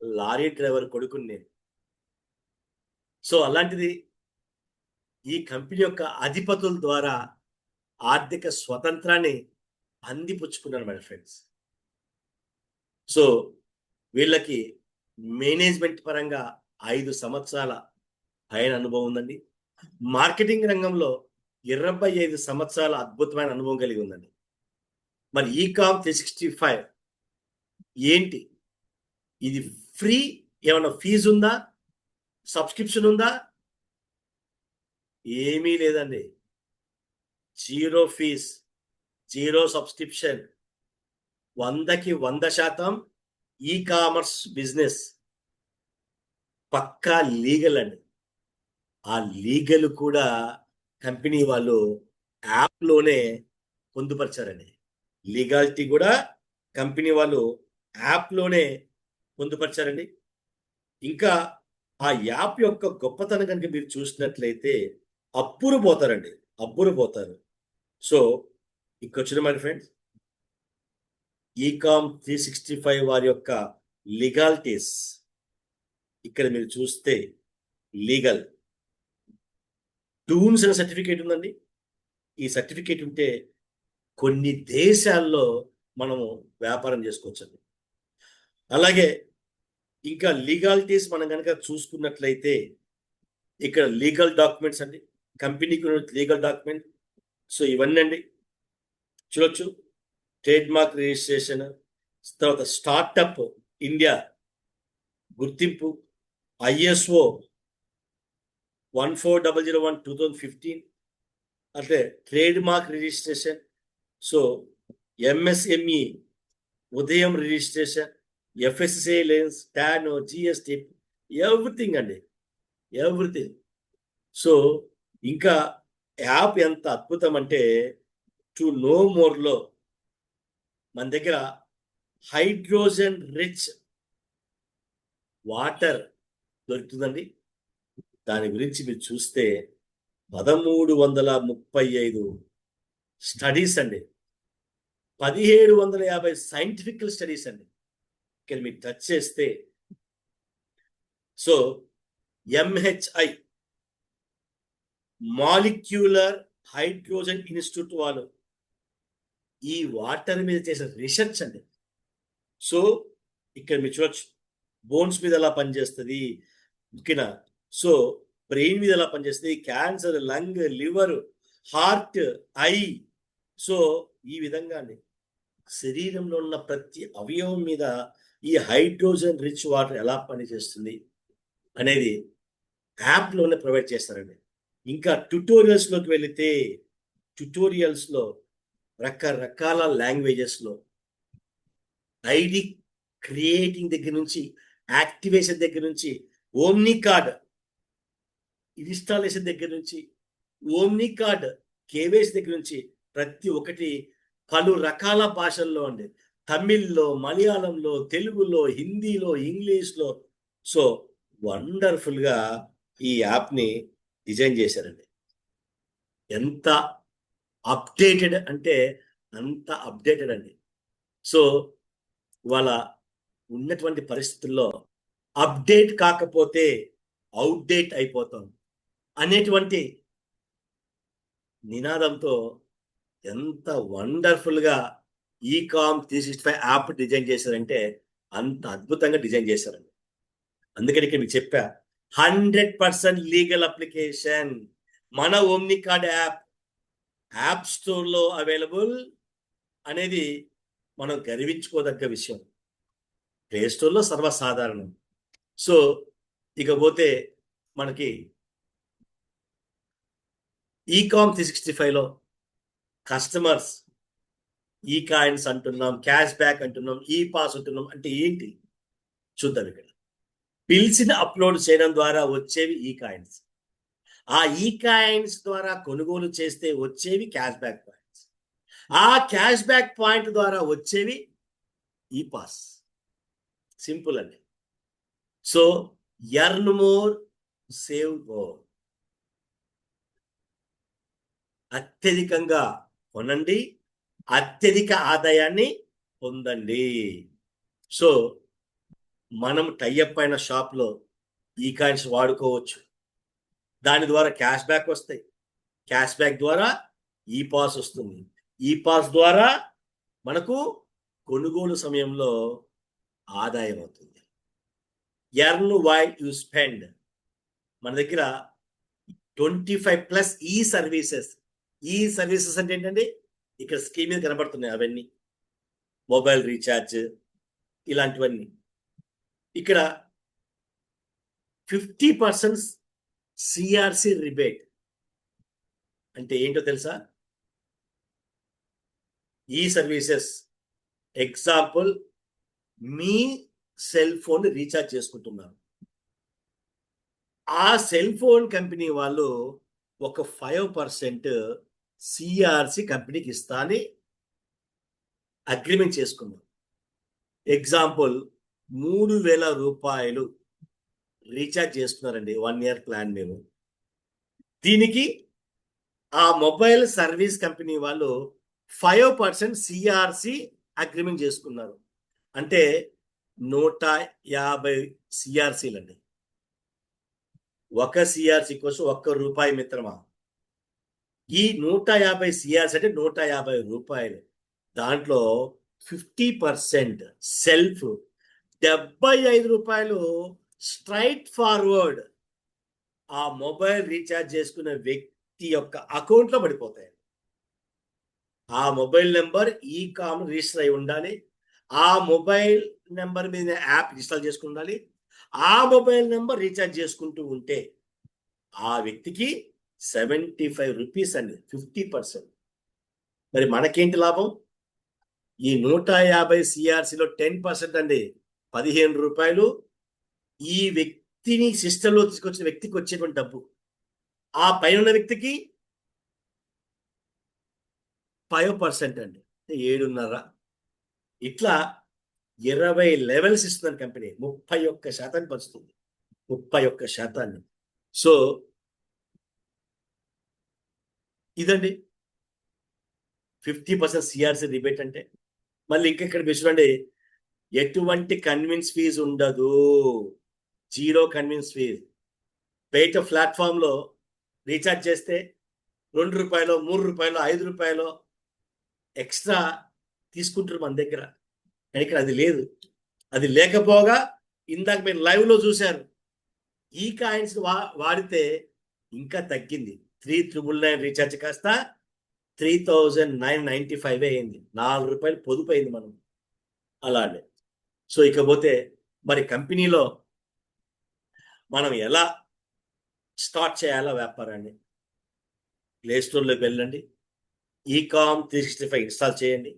లారీ డ్రైవర్ కొడుకుని నేను. సో అలాంటిది ఈ కంపెనీ యొక్క అధిపతుల ద్వారా ఆర్థిక స్వతంత్రాన్ని అందిపుచ్చుకున్నారు మై ఫ్రెండ్స్. సో వీళ్ళకి మేనేజ్మెంట్ పరంగా 5 సంవత్సరాల పైన అనుభవం ఉందండి. మార్కెటింగ్ రంగంలో 25 సంవత్సరాల అద్భుతమైన అనుభవం కలిగి ఉందండి. మరి ఈకామ్ 365 ఏంటి? ఇది ఫ్రీ? ఏమైనా ఫీజు ఉందా? సబ్స్క్రిప్షన్ ఉందా? ఏమీ లేదండి. 0 fees, 0 subscription, 100కి 100% e commerce business. పక్కా లీగల్ అండి. ఆ లీగల్ కూడా కంపెనీ వాళ్ళు యాప్లోనే పొందుపరిచారండి. లీగాలిటీ కూడా కంపెనీ వాళ్ళు యాప్లోనే పొందుపరిచారండి. ఇంకా ఆ యాప్ యొక్క గొప్పతనం కనుక మీరు చూసినట్లయితే అబ్బురుపోతారు. సో ఇక్కడ మై ఫ్రెండ్స్, ఈకామ్ 365 వారి యొక్క లీగాలిటీస్ ఇక్కడ మీరు చూస్తే లీగల్ టూన్స్ అనే సర్టిఫికేట్ ఉందండి. ఈ సర్టిఫికేట్ ఉంటే కొన్ని దేశాల్లో మనము వ్యాపారం చేసుకోవచ్చండి. అలాగే ఇంకా లీగాలిటీస్ మనం కనుక చూసుకున్నట్లయితే ఇక్కడ లీగల్ డాక్యుమెంట్స్ అండి, కంపెనీకి లీగల్ డాక్యుమెంట్. సో ఇవన్నీ అండి చూడొచ్చు. ట్రేడ్ మార్క్ రిజిస్ట్రేషన్, తర్వాత స్టార్టప్ ఇండియా గుర్తింపు, ISO 14001 అట్లే trade mark registration. So MSME ఉదయం registration, FSSAI lens, TAN, GST, everything అండి, ఎవ్రీథింగ్. సో ఇంకా యాప్ ఎంత అద్భుతం అంటే టు నో మోర్లో మన దగ్గర హైడ్రోజన్ రిచ్ వాటర్ దొరుకుతుందండి. దాని గురించి మీరు చూస్తే 1335 స్టడీస్ అండి, 1750 సైంటిఫికల్ స్టడీస్ అండి. ఇక్కడ మీరు టచ్ చేస్తే so MHI molecular hydrogen institute వాళ్ళు ఈ వాటర్ మీద చేసిన రీసెర్చ్ అండి. సో ఇక్కడ మీరు చూడొచ్చు బోన్స్ మీద ఎలా పనిచేస్తుంది, ఓకేనా. సో బ్రెయిన్ మీద ఎలా పనిచేస్తుంది, cancer, lung, liver, heart, I. So ఈ విధంగానే శరీరంలో ఉన్న ప్రతి అవయవం మీద ఈ హైడ్రోజన్ రిచ్ వాటర్ ఎలా పనిచేస్తుంది అనేది యాప్లోనే ప్రొవైడ్ చేస్తారండి. ఇంకా ట్యుటోరియల్స్లోకి వెళితే ట్యుటోరియల్స్లో రకరకాల లాంగ్వేజెస్లో ఐడి క్రియేటింగ్ దగ్గర నుంచి, యాక్టివేషన్ దగ్గర నుంచి, ఓమ్ని కార్డ్ ఇన్స్టాలేషన్ దగ్గర నుంచి, ఓమ్ని కార్డ్ కేవైసీ దగ్గర నుంచి ప్రతి ఒక్కటి పలు రకాల భాషల్లో అండి. తమిళ్లో, మలయాళంలో, తెలుగులో, హిందీలో, ఇంగ్లీష్లో. సో వండర్ఫుల్గా ఈ యాప్ని డిజైన్ చేశారండి. ఎంత అప్డేటెడ్ అంటే అంత అప్డేటెడ్ అండి. సో వాళ్ళ ఉన్నటువంటి పరిస్థితుల్లో అప్డేట్ కాకపోతే అవుట్డేట్ అయిపోతాం అనేటువంటి నినాదంతో ఎంత వండర్ఫుల్గా ఈకామ్ 365 యాప్ డిజైన్ చేశారంటే అంత అద్భుతంగా డిజైన్ చేశారండి. అందుకని ఇక్కడ మీకు చెప్పా 100% లీగల్ అప్లికేషన్. మన ఓమ్ని కార్డ్ యాప్ స్టోర్లో అవైలబుల్ అనేది మనం గర్వించుకోదగ్గ విషయం. ప్లే స్టోర్లో సర్వసాధారణం. సో ఇకపోతే మనకి ఈకామ్ 365లో కస్టమర్స్ ఈ కాయిన్స్ అంటున్నాం, క్యాష్ బ్యాక్ అంటున్నాం, ఈ పాస్ అంటున్నాం. అంటే ఏంటి చూద్దాం. ఇక్కడ పిలిచిన అప్లోడ్ చేయడం ద్వారా వచ్చేవి ఈ కాయిన్స్. ఆ ఈ కాయిన్స్ ద్వారా కొనుగోలు చేస్తే వచ్చేవి క్యాష్ బ్యాక్ పాయింట్స్. ఆ క్యాష్ బ్యాక్ పాయింట్ ద్వారా వచ్చేవి ఈ పాస్. సింపుల్ అండి. So earn more, save more. అత్యధికంగా కొనండి, అత్యధిక ఆదాయాన్ని పొందండి. సో మనం టైఅప్ అయిన షాప్లో ఈ కాయిన్స్ వాడుకోవచ్చు. దాని ద్వారా క్యాష్ బ్యాక్ వస్తాయి. క్యాష్ బ్యాక్ ద్వారా ఈ పాస్ వస్తుంది. ఈ పాస్ ద్వారా మనకు కొనుగోలు సమయంలో ఆదాయం అవుతుంది. Earn while you spend. మన దగ్గర 25+ ఈ సర్వీసెస్. ఈ సర్వీసెస్ అంటే ఏంటండి? ఇక్కడ స్క్రీన్ మీద కనబడుతున్నాయి అవన్నీ. మొబైల్ రీఛార్జ్ ఇలాంటివన్నీ. ఇక్కడ 50% సిఆర్సి రిబేట్ అంటే ఏంటో తెలుసా? ఈ సర్వీసెస్ ఎగ్జాంపుల్, మీ సెల్ ఫోన్ రీఛార్జ్ చేసుకుంటున్నారు. ఆ సెల్ ఫోన్ కంపెనీ వాళ్ళు ఒక 5% సిఆర్సి కంపెనీకి ఇస్తా అని అగ్రిమెంట్ చేసుకున్నారు. ఎగ్జాంపుల్ 3,000 రూపాయలు రీఛార్జ్ చేస్తున్నారండి 1 year ప్లాన్ మేము. దీనికి ఆ మొబైల్ సర్వీస్ కంపెనీ వాళ్ళు 5% సిఆర్సి అగ్రిమెంట్ చేసుకున్నారు. అంటే 150 సిఆర్సీలు అండి. 1 సిఆర్సి కోసం 1 రూపాయి మిత్రమా. ఈ 150 సిఆర్సి అంటే 150 రూపాయలు. దాంట్లో 50% సెల్ఫ్, 75 రూపాయలు స్ట్రైట్ ఫార్వర్డ్ ఆ మొబైల్ రీఛార్జ్ చేసుకునే వ్యక్తి యొక్క అకౌంట్లో పడిపోతాయి. ఆ మొబైల్ నెంబర్ ఈకామ్ రిజిస్టర్ అయి ఉండాలి. ఆ మొబైల్ నెంబర్ మీద యాప్ ఇన్స్టాల్ చేసుకుని ఉండాలి. ఆ మొబైల్ నెంబర్ రీఛార్జ్ చేసుకుంటూ ఉంటే ఆ వ్యక్తికి 75 రూపీస్ అండి, 50%. మరి మనకేంటి లాభం? ఈ 150 సిఆర్సిలో 10% అండి, 15 రూపాయలు ఈ వ్యక్తిని సిస్టంలో తీసుకొచ్చిన వ్యక్తికి వచ్చేటువంటి డబ్బు. ఆ పైన ఉన్న వ్యక్తికి 5% అండి, 7.5. ఇట్లా 20 లెవెల్స్ ఇస్తున్నారు కంపెనీ. 31% పంచుతుంది, 31%. సో ఇదండి 50% సిఆర్సి రిబేట్ అంటే. మళ్ళీ ఇంకెక్కడ చూడండి, ఎటువంటి కన్విన్స్ ఫీజు ఉండదు, 0 కన్విన్స్ ఫీజు. బయట ప్లాట్ఫామ్లో రీఛార్జ్ చేస్తే 2 రూపాయలు, 3 రూపాయలు, 5 రూపాయలు ఎక్స్ట్రా తీసుకుంటారు మన దగ్గర. కానీ ఇక్కడ అది లేదు. అది లేకపోగా ఇందాక మీరు లైవ్లో చూశారు, ఈ కాయిన్స్ వాడితే ఇంకా తగ్గింది. 3,999 రీఛార్జ్ కాస్త 3,995 అయింది. ₹4 పొదుపు అయింది మనం అలానే. సో ఇకపోతే మరి కంపెనీలో మనం ఎలా స్టార్ట్ చేయాలా వ్యాపారాన్ని? ప్లే స్టోర్లోకి వెళ్ళండి, ఈకామ్ 365 ఇన్స్టాల్ చేయండి.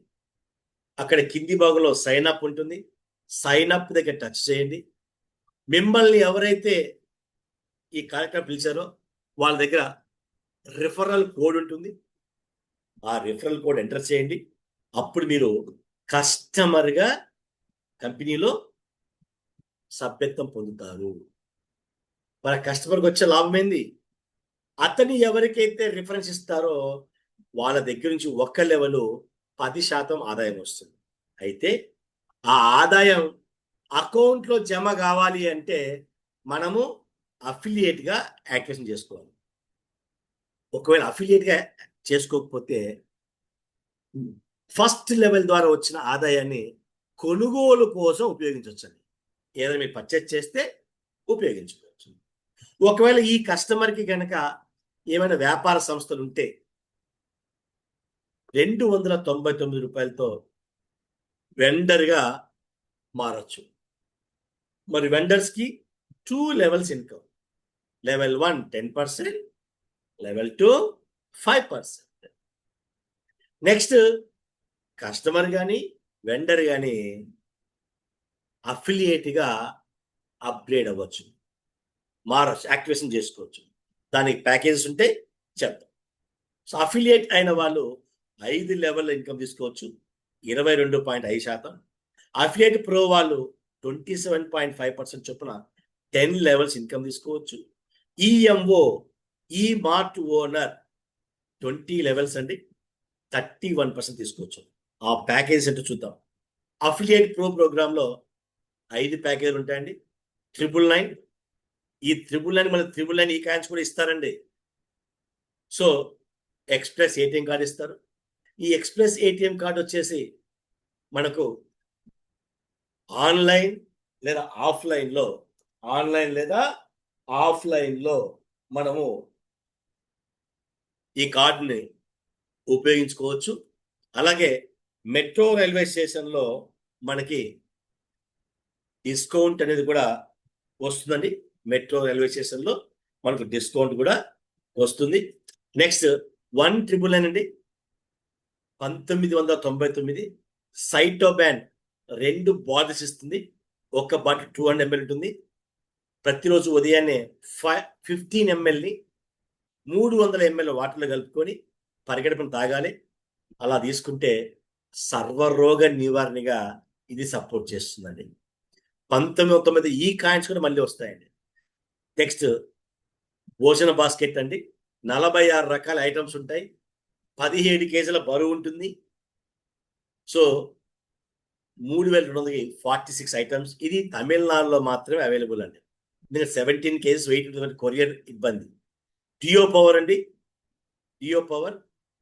అక్కడ కింది భాగంలో సైన్ అప్ ఉంటుంది. సైన్ అప్ దగ్గర టచ్ చేయండి. మిమ్మల్ని ఎవరైతే ఈ కార్యక్రమం పిలిచారో వాళ్ళ దగ్గర రిఫరల్ కోడ్ ఉంటుంది. ఆ రిఫరల్ కోడ్ ఎంటర్ చేయండి. అప్పుడు మీరు కస్టమర్గా కంపెనీలో సభ్యత్వం పొందుతారు. మన కస్టమర్కి వచ్చే లాభం ఏంది? అతని ఎవరికైతే రిఫరెన్స్ ఇస్తారో వాళ్ళ దగ్గర నుంచి ఒక్క లెవెల్ 10% ఆదాయం వస్తుంది. అయితే ఆ ఆదాయం అకౌంట్లో జమ కావాలి అంటే మనము అఫిలియేట్గా యాక్టివేషన్ చేసుకోవాలి. ఒకవేళ అఫిలియేట్గా చేసుకోకపోతే ఫస్ట్ లెవెల్ ద్వారా వచ్చిన ఆదాయాన్ని కొనుగోలు కోసం ఉపయోగించవచ్చండి. ఏదైనా మీరు పర్చేజ్ చేస్తే ఉపయోగించుకోవచ్చు. ఒకవేళ ఈ కస్టమర్కి కనుక ఏమైనా వ్యాపార సంస్థలు ఉంటే ₹299 వెండర్గా మారచ్చు. మరి వెండర్స్కి 2 levels income. Level 1 10%, level 2 5%. Next customer కానీ వెండర్ కానీ అఫిలియేట్గా అప్గ్రేడ్ అవ్వచ్చు, మారచ్చు, యాక్టివేషన్ చేసుకోవచ్చు. దానికి ప్యాకేజెస్ ఉంటే చెప్తాం. సో అఫిలియేట్ అయిన వాళ్ళు 5 లెవెల్ ఇన్కమ్ తీసుకోవచ్చు, 22.5%. అఫిలియేట్ ప్రో వాళ్ళు 27.5% చొప్పున 10 లెవెల్స్ ఇన్కమ్ తీసుకోవచ్చు. ఈఎంఓ ఈ మార్ట్ ఓనర్ 20 లెవెల్స్ అండి, 31% తీసుకోవచ్చు. ఆ ప్యాకేజ్ ఏంటో చూద్దాం. అఫిలియేట్ ప్రో ప్రోగ్రాంలో 5 ప్యాకేజీలు ఉంటాయండి. 999, ఈ 999 మళ్ళీ 999 ఈ కాయిన్స్ కూడా ఇస్తారండి. సో ఎక్స్ప్రెస్ ఏటీఎం కార్డు ఇస్తారు. ఈ ఎక్స్ప్రెస్ ఏటీఎం కార్డు వచ్చేసి మనకు ఆన్లైన్ లేదా ఆఫ్లైన్లో మనము ఈ కార్డుని ఉపయోగించుకోవచ్చు. అలాగే మెట్రో రైల్వే స్టేషన్లో మనకి డిస్కౌంట్ అనేది కూడా వస్తుందండి. మెట్రో రైల్వే స్టేషన్లో మనకు డిస్కౌంట్ కూడా వస్తుంది. నెక్స్ట్ 1,999 అండి, 1999. సైటో బ్యాండ్ 2 బాటిల్స్ ఇస్తుంది. ఒక బాటిల్ 200 ml ఉంటుంది. ప్రతిరోజు ఉదయాన్నే 15 mlని 300 ml వాటర్లో కలుపుకొని పరిగెడపని తాగాలి. అలా తీసుకుంటే సర్వరోగ నివారణగా ఇది సపోర్ట్ చేస్తుందండి. 1999 ఈ కాయిన్స్ కూడా మళ్ళీ వస్తాయండి. నెక్స్ట్ భోజన బాస్కెట్ అండి, 46 రకాల ఐటమ్స్ ఉంటాయి, 17 కేజీల బరువు ఉంటుంది. So 3,246 items. ఇది తమిళనాడులో మాత్రమే అవైలబుల్ అండి. ఎందుకంటే 17 కేజీస్ వెయిట్ ఉన్నటువంటి కొరియర్ ఇబ్బంది. డియో పవర్ అండి, డియో పవర్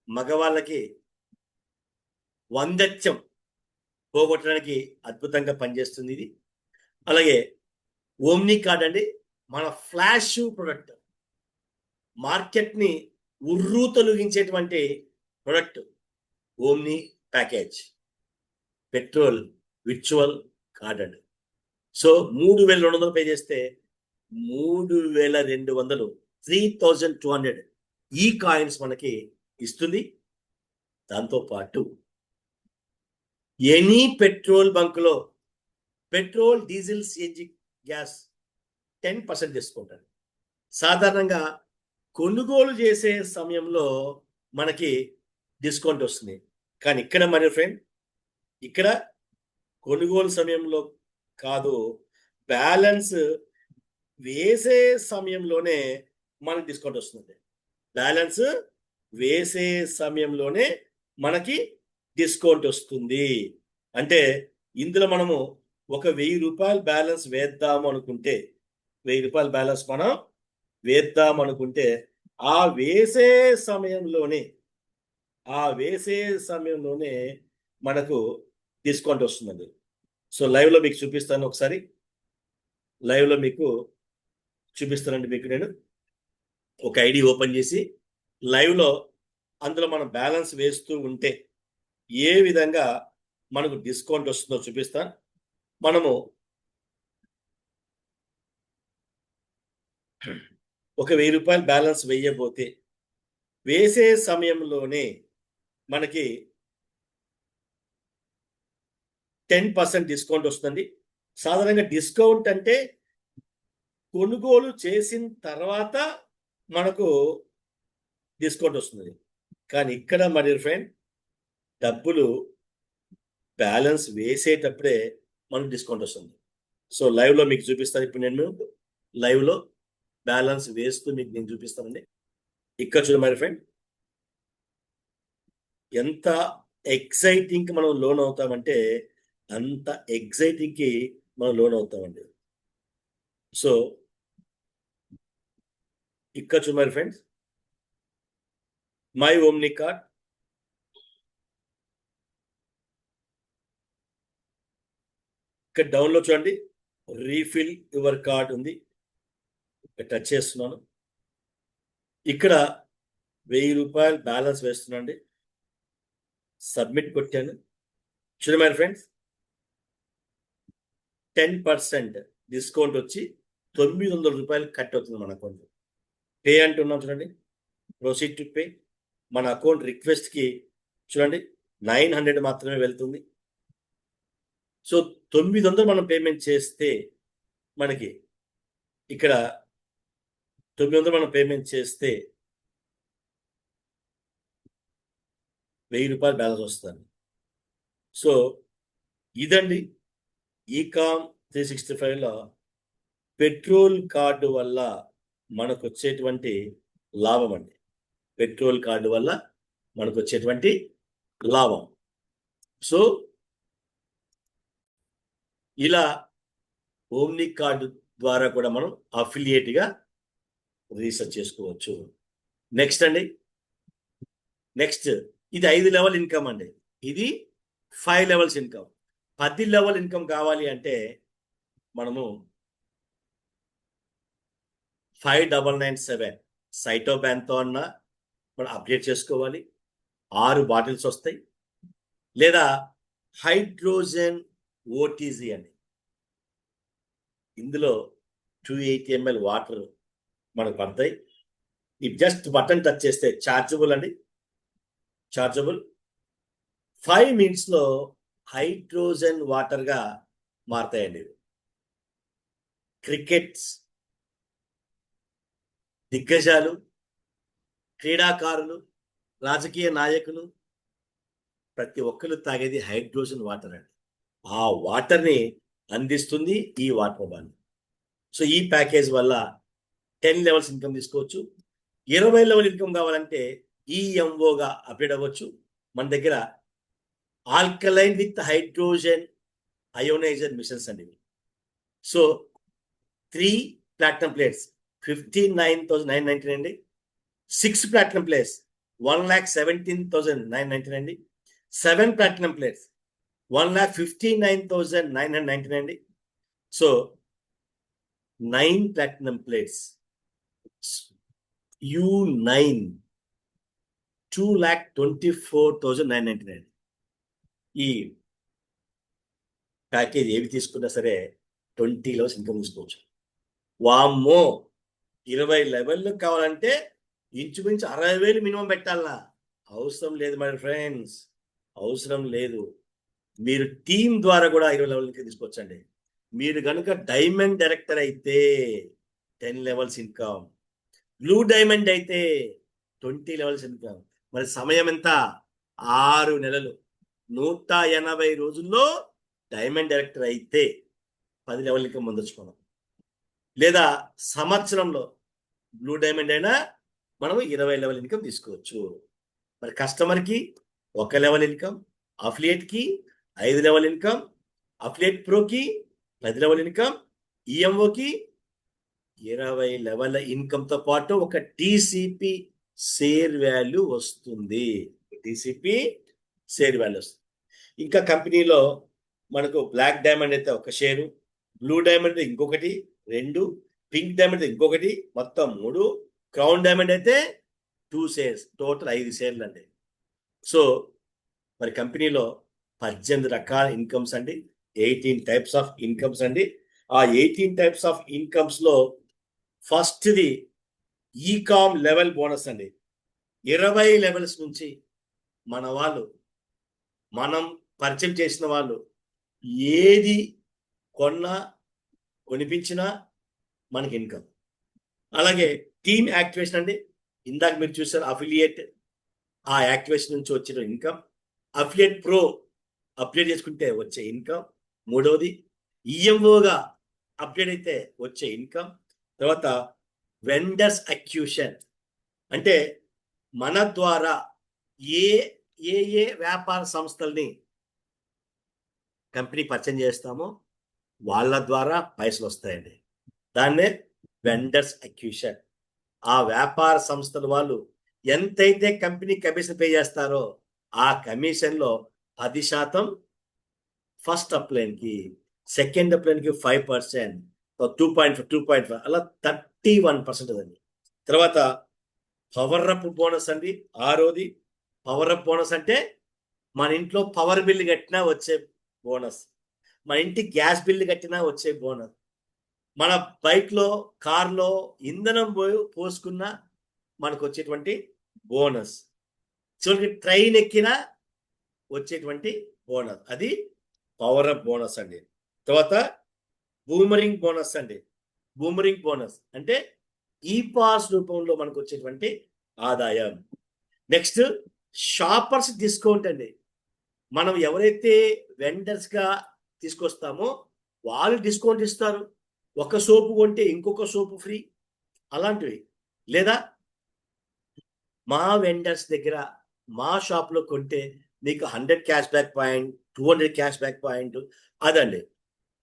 మగవాళ్ళకి వందత్యం పోగొట్టడానికి అద్భుతంగా పనిచేస్తుంది ఇది. అలాగే ఓమ్ని కార్డ్ అండి, మన ఫ్లాష్ ప్రొడక్ట్, మార్కెట్ని ఉర్రూ తొలగించేటువంటి product omni package, petrol virtual card అండి. సో 3,200 పే చేస్తే 3,200 3,200 ఈ కాయిన్స్ మనకి ఇస్తుంది. దాంతోపాటు ఎనీ పెట్రోల్ బంక్లో petrol, diesel, CNG gas 10% discount అండి. సాధారణంగా కొనుగోలు చేసే సమయంలో మనకి డిస్కౌంట్ వస్తుంది. కానీ ఇక్కడ మరి ఫ్రెండ్, ఇక్కడ కొనుగోలు సమయంలో కాదు, బ్యాలెన్స్ వేసే సమయంలోనే మనకి డిస్కౌంట్ వస్తుంది. బ్యాలెన్స్ వేసే సమయంలోనే మనకి డిస్కౌంట్ వస్తుంది. అంటే ఇందులో మనము ఒక ₹1,000 బ్యాలెన్స్ వేద్దాము అనుకుంటే, ₹1,000 బ్యాలెన్స్ మనం వేద్దాం అనుకుంటే ఆ వేసే సమయంలోనే మనకు డిస్కౌంట్ వస్తుందండి. సో లైవ్లో మీకు చూపిస్తాను, ఒకసారి లైవ్లో మీకు చూపిస్తానండి. మీకు నేను ఒక ఐడి ఓపెన్ చేసి లైవ్లో అందులో మనం బ్యాలెన్స్ వేస్తూ ఉంటే ఏ విధంగా మనకు డిస్కౌంట్ వస్తుందో చూపిస్తాను. మనము ఒక 1000 రూపాయలు బ్యాలెన్స్ వేయబోతే వేసే సమయంలోనే మనకి 10% డిస్కౌంట్ వస్తుంది. సాధారణంగా డిస్కౌంట్ అంటే కొనుగోలు చేసిన తర్వాత మనకు డిస్కౌంట్ వస్తుంది. కానీ ఇక్కడ మరి ఫ్రెండ్ డబ్బులు బ్యాలెన్స్ వేసేటప్పుడే మనకు డిస్కౌంట్ వస్తుంది. సో లైవ్లో మీకు చూపిస్తాను. ఇప్పుడు నేను లైవ్లో బ్యాలెన్స్ వేస్తూ మీకు నేను చూపిస్తానండి. ఇక్కడ చూడండి మరి ఫ్రెండ్, ఎంత ఎక్సైటింగ్కి మనం లోన్ అవుతామంటే అంత ఎక్సైటింగ్కి మనం లోన్ అవుతామండి. సో ఇక్కడ చూడండి మరి ఫ్రెండ్స్, మై ఓమ్ని కార్డ్, ఇక్కడ డౌన్లో చూడండి రీఫిల్ యువర్ కార్డ్ ఉంది. టచ్ చేస్తున్నాను. ఇక్కడ 1000 రూపాయలు బ్యాలెన్స్ వేస్తున్నాండి. సబ్మిట్ కొట్టాను. చూడండి ఫ్రెండ్స్, 10% డిస్కౌంట్ వచ్చి 900 రూపాయలు కట్ అవుతుంది మన అకౌంట్. పే అంటున్నాం చూడండి, ప్రొసీడ్ టు పే. మన అకౌంట్ రిక్వెస్ట్కి చూడండి 900 మాత్రమే వెళ్తుంది. సో 900 మనం పేమెంట్ చేస్తే మనకి ఇక్కడ 900 మనం పేమెంట్ చేస్తే 1000 రూపాయలు బ్యాలెన్స్ వస్తుంది. సో ఇదండి ఈకామ్ 365లో పెట్రోల్ కార్డు వల్ల మనకు వచ్చేటువంటి లాభం అండి. పెట్రోల్ కార్డు వల్ల మనకు వచ్చేటువంటి లాభం. సో ఇలా ఓమ్ని కార్డు ద్వారా కూడా మనం అఫిలియేట్గా రీసెర్చ్ చేసుకోవచ్చు. నెక్స్ట్ అండి, నెక్స్ట్ ఇది 5 లెవెల్ ఇన్కమ్ అండి. ఇది 5 లెవెల్స్ ఇన్కమ్. 10 లెవెల్ ఇన్కమ్ కావాలి అంటే మనము 5997 సైటోబ్యాన్తో అన్న మనం అప్డేట్ చేసుకోవాలి. 6 బాటిల్స్ వస్తాయి. లేదా హైడ్రోజన్ ఓటీజీ అండి, ఇందులో 280 ml వాటర్ మనకు పడతాయి. ఈ జస్ట్ బటన్ టచ్ చేస్తే చార్జబుల్ అండి, చార్జబుల్. 5 minutesలో హైడ్రోజన్ వాటర్గా మారుతాయండి. క్రికెట్స్ దిగ్గజాలు, క్రీడాకారులు, రాజకీయ నాయకులు ప్రతి ఒక్కరు తాగేది హైడ్రోజన్ వాటర్ అండి. ఆ వాటర్ని అందిస్తుంది ఈ వాటర్ బాల్. సో ఈ ప్యాకేజ్ వల్ల 10 లెవెల్స్ ఇన్కమ్ తీసుకోవచ్చు. 20 లెవెల్ ఇన్కమ్ కావాలంటే ఈఎంఓగా అప్డేట్ అవ్వచ్చు. మన దగ్గర alkaline with hydrogen ioniser machines అండి. సో 3 ప్లాటినం ప్లేట్స్ 59,999 అండి. 6 ప్లాటినం ప్లేట్స్ 1,17,999 అండి. 7 ప్లాటినం ప్లేట్స్ 1,59,999 అండి. So 9 platinum plates U9 2,24,999. ఈ ప్యాకేజ్ ఏవి తీసుకున్నా సరే 20 లెవెల్స్ ఇన్కమ్ తీసుకోవచ్చు. వామ్మో 20 లెవెల్లు కావాలంటే ఇంచుమించు 60,000 మినిమం పెట్టాలా? అవసరం లేదు మై ఫ్రెండ్స్, అవసరం లేదు. మీరు టీమ్ ద్వారా కూడా 20 లెవెల్కి తీసుకోవచ్చండి. మీరు కనుక డైమండ్ డైరెక్టర్ అయితే 10 లెవెల్స్ ఇన్కమ్, బ్లూ డైమండ్ అయితే 20 లెవెల్స్ ఇన్కమ్. మరి సమయం ఎంత? 6 నెలలు, 180 రోజుల్లో డైమండ్ డైరెక్టర్ అయితే 10 లెవెల్ ఇన్కమ్ పొందొచ్చుకోవడం. లేదా సంవత్సరంలో బ్లూ డైమండ్ అయినా మనం 20 లెవెల్ ఇన్కమ్ తీసుకోవచ్చు. మరి కస్టమర్కి 1 లెవెల్ ఇన్కమ్, అఫిలియేట్కి 5 లెవెల్ ఇన్కమ్, అఫిలియేట్ ప్రోకి 10 లెవెల్ ఇన్కమ్, ఈఎంఓకి 20 లెవెల్ ఇన్కమ్తో పాటు ఒక టీసీపీ షేర్ వాల్యూ వస్తుంది. టీసీపీ షేర్ వాల్యూ వస్తుంది. ఇంకా కంపెనీలో మనకు బ్లాక్ డైమండ్ అయితే 1 షేరు, బ్లూ డైమండ్ ఇంకొకటి 2, పింక్ డైమండ్ ఇంకొకటి, మొత్తం 3, క్రౌన్ డైమండ్ అయితే 2 షేర్స్, టోటల్ 5 షేర్లు అండి. సో మరి కంపెనీలో 18 రకాల ఇన్కమ్స్ అండి, 18 టైప్స్ ఆఫ్ ఇన్కమ్స్ అండి. ఆ 18 టైప్స్ ఆఫ్ ఇన్కమ్స్ లో ఫస్ట్ది ఈకామ్ లెవెల్ బోనస్ అండి. 20 లెవెల్స్ నుంచి మన వాళ్ళు, మనం పరిచయం చేసిన వాళ్ళు ఏది కొన్నా కొనిపించినా మనకి ఇన్కమ్. అలాగే టీమ్ యాక్టివేషన్ అండి, ఇందాక మీరు చూసారు అఫిలియేట్, ఆ యాక్టివేషన్ నుంచి వచ్చిన ఇన్కమ్. అఫిలియేట్ ప్రో అప్డేట్ చేసుకుంటే వచ్చే ఇన్కమ్. మూడవది ఈఎంఓగా అప్డేట్ అయితే వచ్చే ఇన్కమ్. తర్వాత వెండర్స్ అక్యూషన్, అంటే మన ద్వారా ఏ ఏ ఏ వ్యాపార సంస్థల్ని కంపెనీ పరిచయం చేస్తామో వాళ్ళ ద్వారా పైసలు వస్తాయండి. దాన్నే వెండర్స్ అక్యూషన్. ఆ వ్యాపార సంస్థల వాళ్ళు ఎంతైతే కంపెనీ కమిషన్ పే చేస్తారో ఆ కమిషన్లో 10% ఫస్ట్ అప్లైన్కి, సెకండ్ అప్లైన్కి 5%, 2.5 అలా 31% అండి. తర్వాత పవర్ అప్ బోనస్ అండి, ఆరోది. పవర్ అప్ బోనస్ అంటే మన ఇంట్లో పవర్ బిల్లు కట్టినా వచ్చే బోనస్, మన ఇంటి గ్యాస్ బిల్లు కట్టినా వచ్చే బోనస్, మన బైక్లో కార్లో ఇంధనం పోసుకున్నా మనకు వచ్చేటువంటి బోనస్, చివరికి ట్రైన్ ఎక్కినా వచ్చేటువంటి బోనస్, అది పవర్ అప్ బోనస్ అండి. తర్వాత బూమరింగ్ బోనస్ అండి. బూమరింగ్ బోనస్ అంటే ఈ పాస్ రూపంలో మనకు వచ్చేటువంటి ఆదాయం. నెక్స్ట్ షాపర్స్ డిస్కౌంట్ అండి. మనం ఎవరైతే వెండర్స్ గా తీసుకొస్తామో వాళ్ళు డిస్కౌంట్ ఇస్తారు. ఒక సోపు కొంటే ఇంకొక సోపు ఫ్రీ, అలాంటివి. లేదా మా వెండర్స్ దగ్గర మా షాప్లో కొంటే మీకు 100 cash back point, 200 cash back point, అదండి.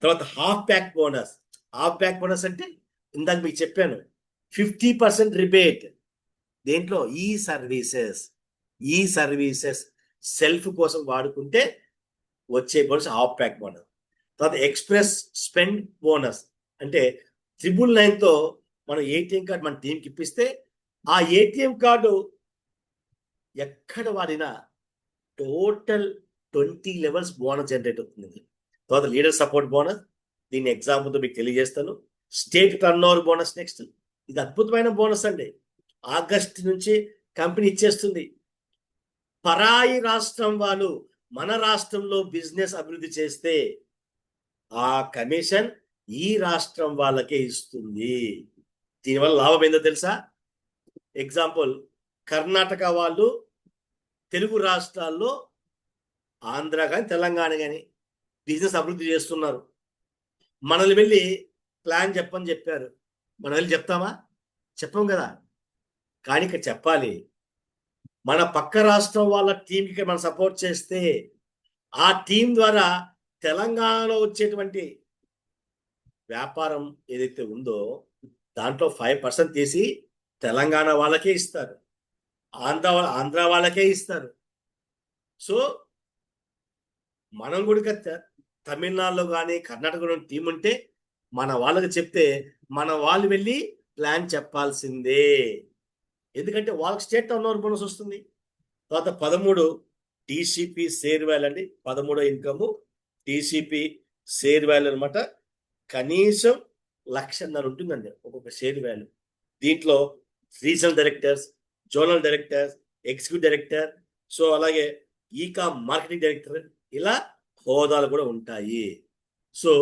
తర్వాత half back bonus. Half back bonus అంటే ఇందాక మీకు చెప్పాను, 50% రిబేట్. దేంట్లో? ఈ సర్వీసెస్ సెల్ఫ్ కోసం వాడుకుంటే వచ్చే బోనస్ హాఫ్ బ్యాక్ బోనస్. తర్వాత ఎక్స్ప్రెస్ స్పెండ్ బోనస్ అంటే 999తో మనం ఏటీఎం కార్డు మన టీంకి ఇప్పిస్తే ఆ ఏటీఎం కార్డు ఎక్కడ వాడినా టోటల్ 20 లెవెల్స్ బోనస్ జనరేట్ అవుతుంది. తర్వాత లీడర్ సపోర్ట్ బోనస్, దీని ఎగ్జాంపుల్తో మీకు తెలియజేస్తాను. State turn over bonus next. ఇది అద్భుతమైన బోనస్ అండి. ఆగస్టు నుంచి కంపెనీ ఇచ్చేస్తుంది. పరాయి రాష్ట్రం వాళ్ళు మన రాష్ట్రంలో బిజినెస్ అభివృద్ధి చేస్తే ఆ కమిషన్ ఈ రాష్ట్రం వాళ్ళకే ఇస్తుంది. దీనివల్ల లాభం ఏందో తెలుసా? ఎగ్జాంపుల్, కర్ణాటక వాళ్ళు తెలుగు రాష్ట్రాల్లో, ఆంధ్ర కానీ తెలంగాణ కానీ బిజినెస్ అభివృద్ధి చేస్తున్నారు. మనల్ని వెళ్ళి ప్లాన్ చెప్పని చెప్పారు. మనం వెళ్ళి చెప్తామా? చెప్పం కదా. కానీ ఇక్కడ చెప్పాలి. మన పక్క రాష్ట్రం వాళ్ళ టీంకి మనం సపోర్ట్ చేస్తే ఆ టీం ద్వారా తెలంగాణలో వచ్చేటువంటి వ్యాపారం ఏదైతే ఉందో దాంట్లో 5% తీసి తెలంగాణ వాళ్ళకే ఇస్తారు, ఆంధ్ర వాళ్ళకే ఇస్తారు. సో మనం కూడా తమిళనాడులో కానీ కర్ణాటకలో టీం ఉంటే మన వాళ్ళకి చెప్తే మన వాళ్ళు వెళ్ళి ప్లాన్ చెప్పాల్సిందే. ఎందుకంటే వాళ్ళకి స్టేట్ టర్న్ ఓవర్ బోనస్ వస్తుంది. తర్వాత 13 టీసీపీ షేర్ వాల్యూ అండి. 13వ ఇన్కమ్ టీసీపీ షేర్ వాల్యూ అనమాట. కనీసం 1,50,000 ఉంటుందండి ఒక్కొక్క షేర్ వాల్యూ. దీంట్లో regional directors, zonal directors, executive director, so అలాగే ఈకామ్ మార్కెటింగ్ డైరెక్టర్, ఇలా హోదాలు కూడా ఉంటాయి. సో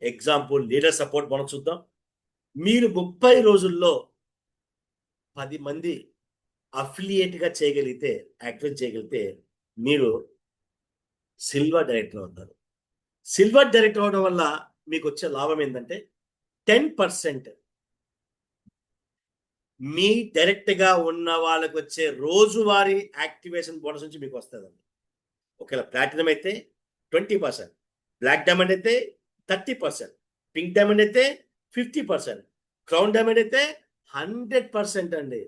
ఎగ్జాంపుల్ లీడర్ సపోర్ట్ మనం చూద్దాం. మీరు 30 రోజుల్లో 10 మంది అఫిలియేట్గా చేయగలిగితే, యాక్టివేట్ చేయగలిగితే మీరు సిల్వర్ డైరెక్టర్ అవుతారు. సిల్వర్ డైరెక్టర్ అవడం వల్ల మీకు వచ్చే లాభం ఏంటంటే 10% మీ డైరెక్ట్గా ఉన్న వాళ్ళకి వచ్చే రోజువారీ యాక్టివేషన్ బోనస్ నుంచి మీకు వస్తుందండి. ఒకవేళ ప్లాటినం అయితే 20%, బ్లాక్ డైమండ్ అయితే 30%, పింక్ డైమండ్ అయితే 50%, క్రౌన్ డైమండ్ అయితే 100% అండి.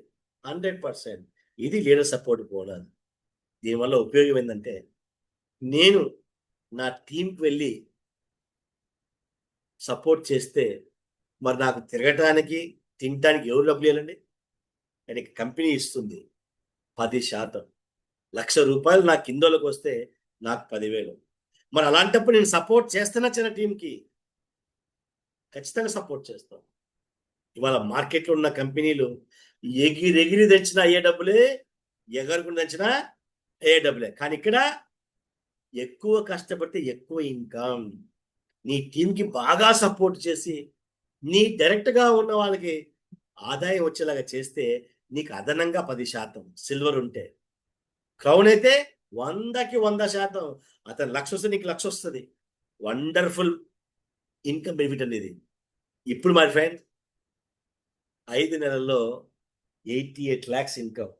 100%. ఇది లీడర్ సపోర్ట్ బోనస్. దీనివల్ల ఉపయోగం ఏంటంటే, నేను నా టీంకి వెళ్ళి సపోర్ట్ చేస్తే మరి నాకు తిరగటానికి తినటానికి ఎవరు డబ్బులు ఇవ్వాలండి? అని కంపెనీ ఇస్తుంది 10%. ₹1,00,000 నా కిందోళ్ళకి వస్తే నాకు 10,000. మరి అలాంటప్పుడు నేను సపోర్ట్ చేస్తున్నా చిన్న టీంకి, ఖచ్చితంగా సపోర్ట్ చేస్తాం. ఇవాళ మార్కెట్లో ఉన్న కంపెనీలు ఎగిరెగిరి తెచ్చినా అయ్యే డబ్బులే, ఎగరకుండా తెచ్చినా అయ్యే డబ్బులే. కానీ ఇక్కడ ఎక్కువ కష్టపడితే ఎక్కువ ఇన్కమ్. నీ టీంకి బాగా సపోర్ట్ చేసి నీ డైరెక్ట్గా ఉన్న వాళ్ళకి ఆదాయం వచ్చేలాగా చేస్తే నీకు అదనంగా 10% సిల్వర్ ఉంటే. క్రౌన్ అయితే 100కి 100%. అతను 1,00,000 వస్తే నీకు 1,00,000 వస్తుంది. వండర్ఫుల్ ఇన్కమ్ బెనిఫిట్ అండి ఇది. ఇప్పుడు మై ఫ్రెండ్ 5 నెలల్లో 88 lakhs ఇన్కమ్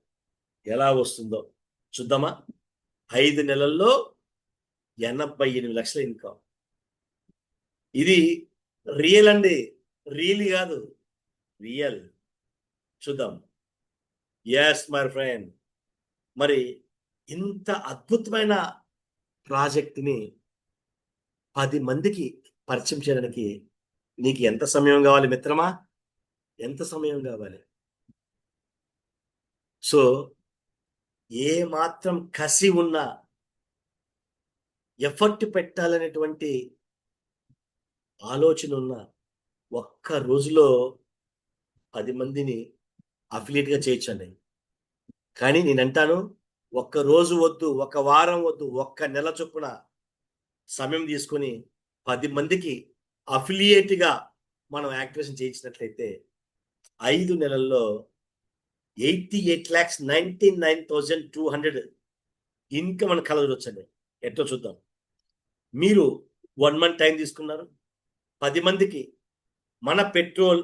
ఎలా వస్తుందో చూద్దామా. 5 నెలల్లో 88 లక్షల ఇన్కమ్. ఇది రియల్ అండి, రియల్ కాదు, రియల్. చూద్దాం. ఎస్ మై ఫ్రెండ్, మరి ఇంత అద్భుతమైన ప్రాజెక్ట్ని 10 మందికి పరిచయం చేయడానికి నీకు ఎంత సమయం కావాలి మిత్రమా? ఎంత సమయం కావాలి? సో ఏ మాత్రం కసి ఉన్న, ఎఫర్ట్ పెట్టాలనేటువంటి ఆలోచన ఉన్న, ఒక్క రోజులో 10 మందిని అఫిలియేట్గా చేయొచ్చండి. కానీ నేను అంటాను, ఒక్క రోజు వద్దు, ఒక వారం వద్దు, ఒక్క నెల చొప్పున సమయం తీసుకొని 10 మందికి అఫిలియేట్గా మనం యాక్టివేషన్ చేయించినట్లయితే 5 నెలల్లో 88,99,200 ఇన్కమ్ మన కళ వచ్చండి. ఎట్టో చూద్దాం. మీరు 1 month టైం తీసుకున్నారు, 10 మందికి మన పెట్రోల్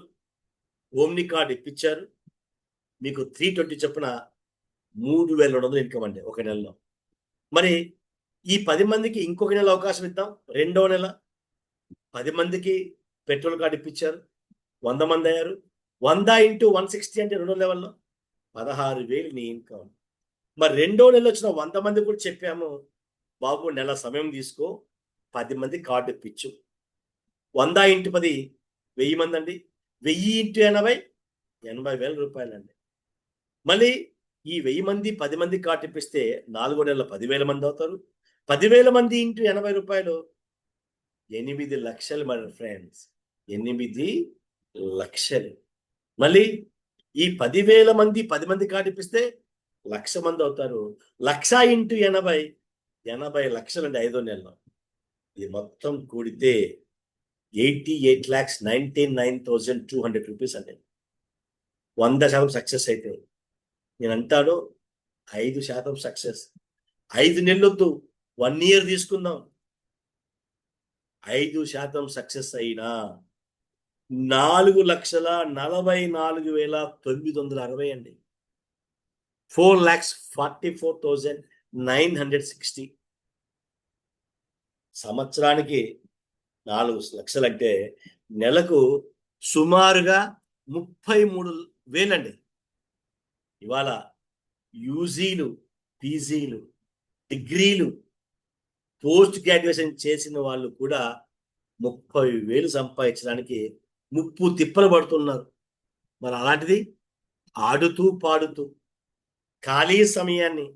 ఓమ్ని కార్డ్ ఇప్పించారు, మీకు 320 చొప్పున 3,200 ఇన్కమ్ అండి ఒక నెలలో. మరి ఈ 10 మందికి ఇంకొక నెల అవకాశం ఇద్దాం. రెండో నెల 10 మందికి పెట్రోల్ కార్డు ఇప్పించారు, 100 మంది అయ్యారు. 100 × 160 అంటే రెండో లెవెల్లో 16,000 నీ ఇన్కమ్. మరి రెండో నెల వచ్చిన 100 మంది కూడా చెప్పాము, బాబు నెల సమయం తీసుకో, 10 మంది కార్డు ఇప్పించు. 100 × 10 1000 మంది అండి. 1000 × 80 80,000 రూపాయలండి. మళ్ళీ ఈ 1000 మంది 10 మంది కార్డు ఇప్పిస్తే 4 నెలల 10,000 మంది అవుతారు. 10,000 మంది × 80 రూపాయలు 8 లక్షలు మన ఫ్రెండ్స్, 8 లక్షలు. మళ్ళీ ఈ 10,000 మంది 10 మంది కార్డు ఇప్పిస్తే 1,00,000 మంది అవుతారు. 1,00,000 × 80 80 లక్షలండి 5వ నెలలో. ఇది మొత్తం కూడితే 88,99,200 రూపీస్ అండి. 100% సక్సెస్ అయితే నేను అంటాను, 5% సక్సెస్. 5 నెలలొద్దు, 1 year తీసుకుందాం. 5% సక్సెస్ అయినా 4,44,960 అండి. 4,44,960. సంవత్సరానికి 4 లక్షలు అంటే నెలకు సుమారుగా 33,000 అండి. ఇవాళ యూజీలు, పీజీలు, డిగ్రీలు, పోస్ట్ గ్రాడ్యుయేషన్ చేసిన వాళ్ళు కూడా 30,000 సంపాదించడానికి ముప్పు తిప్పలు పడుతున్నారు. మరి అలాంటిది ఆడుతూ పాడుతూ ఖాళీ సమయాన్ని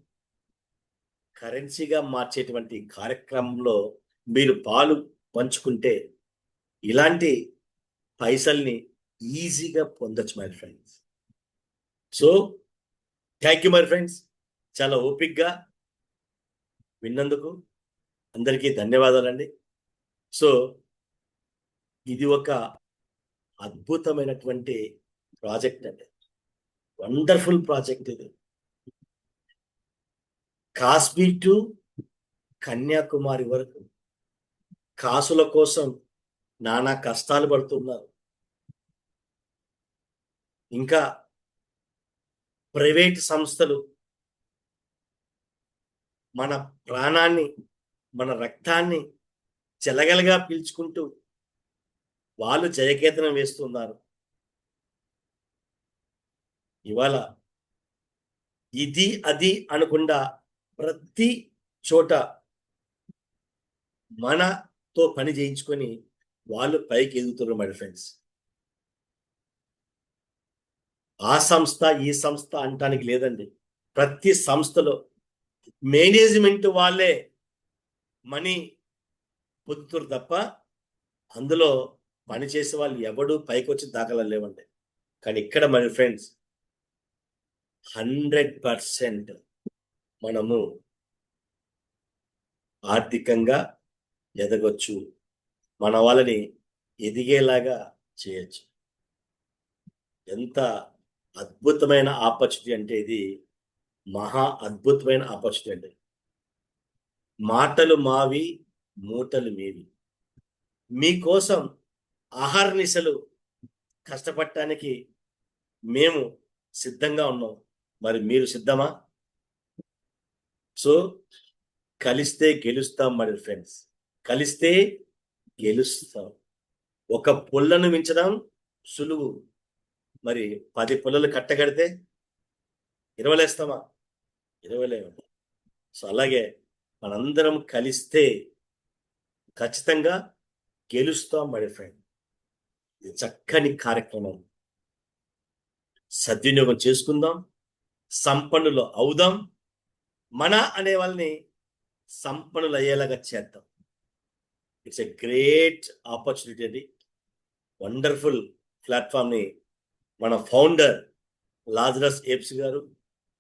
కరెన్సీగా మార్చేటువంటి కార్యక్రమంలో మీరు పాలు పంచుకుంటే ఇలాంటి పైసల్ని ఈజీగా పొందొచ్చు my friends. So thank you my friends, చాలా ఓపిక్గా విన్నందుకు అందరికీ ధన్యవాదాలండి. సో ఇది ఒక అద్భుతమైనటువంటి ప్రాజెక్ట్ అండి, వండర్ఫుల్ ప్రాజెక్ట్ ఇది. కాశ్మీర్ టు కన్యాకుమారి వరకు కాసుల కోసం నానా కష్టాలు పడుతున్నారు. ఇంకా ప్రైవేట్ సంస్థలు మన ప్రాణాన్ని, మన రక్తాన్ని చెలగలగా పీల్చుకుంటూ వాళ్ళు జయకేతనం వేస్తున్నారు. ఇవాళ ఇది అది అనకుండా ప్రతి చోట మనతో పని చేయించుకొని వాళ్ళు పైకి ఎదుగుతున్నారు మై ఫ్రెండ్స్. ఆ సంస్థ ఈ సంస్థ అంటానికి లేదండి. ప్రతి సంస్థలో మేనేజ్మెంట్ వాళ్ళే మనీ పొందుతారు తప్ప అందులో పనిచేసే వాళ్ళు ఎవడు పైకి వచ్చి దాఖలా లేవండి. కానీ ఇక్కడ మన ఫ్రెండ్స్ 100% మనము ఆర్థికంగా ఎదగొచ్చు. మన వాళ్ళని ఎదిగేలాగా చేయొచ్చు. ఎంత అద్భుతమైన ఆపర్చునిటీ అంటే ఇది మహా అద్భుతమైన ఆపర్చునిటీ అండి. మాటలు మావి, మూటలు మీవి. మీకోసం అహర్నిశలు కష్టపడటానికి మేము సిద్ధంగా ఉన్నాం. మరి మీరు సిద్ధమా? సో కలిస్తే గెలుస్తాం మరి ఫ్రెండ్స్. కలిస్తే గెలుస్తాం. ఒక పుల్లను మించడం సులువు. మరి 10 పుల్లలు కట్టగడితే 20 లేస్తామా? 20 లేవు. సో అలాగే మనందరం కలిస్తే ఖచ్చితంగా గెలుస్తాం మరి ఫ్రెండ్. ఇది చక్కని కార్యక్రమం. సద్వినియోగం చేసుకుందాం. సంపన్నులు అవుదాం. మన అనే వాళ్ళని సంపన్నులు అయ్యేలాగా చేద్దాం. ఇట్స్ ఎ గ్రేట్ ఆపర్చునిటీ అండి. వండర్ఫుల్ ప్లాట్ఫామ్ని మన ఫౌండర్ లాజరస్ ఏప్స్ గారు,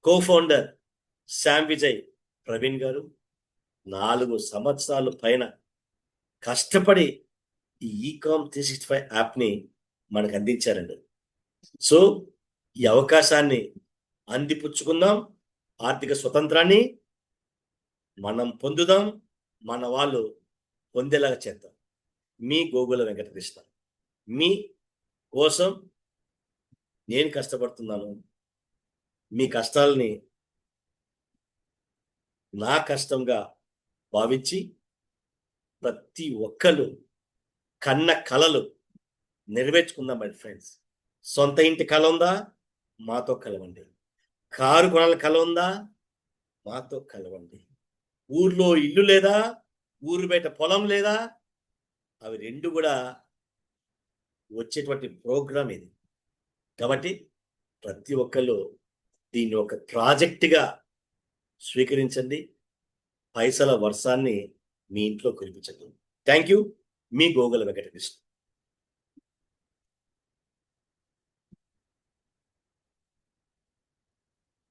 కో-ఫౌండర్ శామ్ విజయ్ ప్రవీణ్ గారు 4 సంవత్సరాల పైన కష్టపడి ఈ ఈకామ్ 365 యాప్ని మనకు అందించారండి. సో ఈ అవకాశాన్ని అందిపుచ్చుకుందాం. ఆర్థిక స్వతంత్రాన్ని మనం పొందుదాం. మన వాళ్ళు పొందేలాగా చేద్దాం. మీ గోగుల వెంకటకృష్ణ. మీ కోసం నేను కష్టపడుతున్నాను. మీ కష్టాలని నా కష్టంగా భావించి ప్రతి ఒక్కరు కన్న కలలు నెరవేర్చుకుందాం మై ఫ్రెండ్స్. సొంత ఇంటి కల ఉందా? మాతో కలవండి. కారు కొనాల కల ఉందా? మాతో కలవండి. ఊర్లో ఇల్లు లేదా? ఊరు బయట పొలం లేదా? అవి 2 కూడా వచ్చేటువంటి ప్రోగ్రామ్ ఇది. కాబట్టి ప్రతి ఒక్కరు దీన్ని ఒక ప్రాజెక్టుగా స్వీకరించండి. పైసల వర్షాన్ని మీ ఇంట్లో కురిపించండి. Thank you. మీ గోగుల వెంకటకృష్ణ.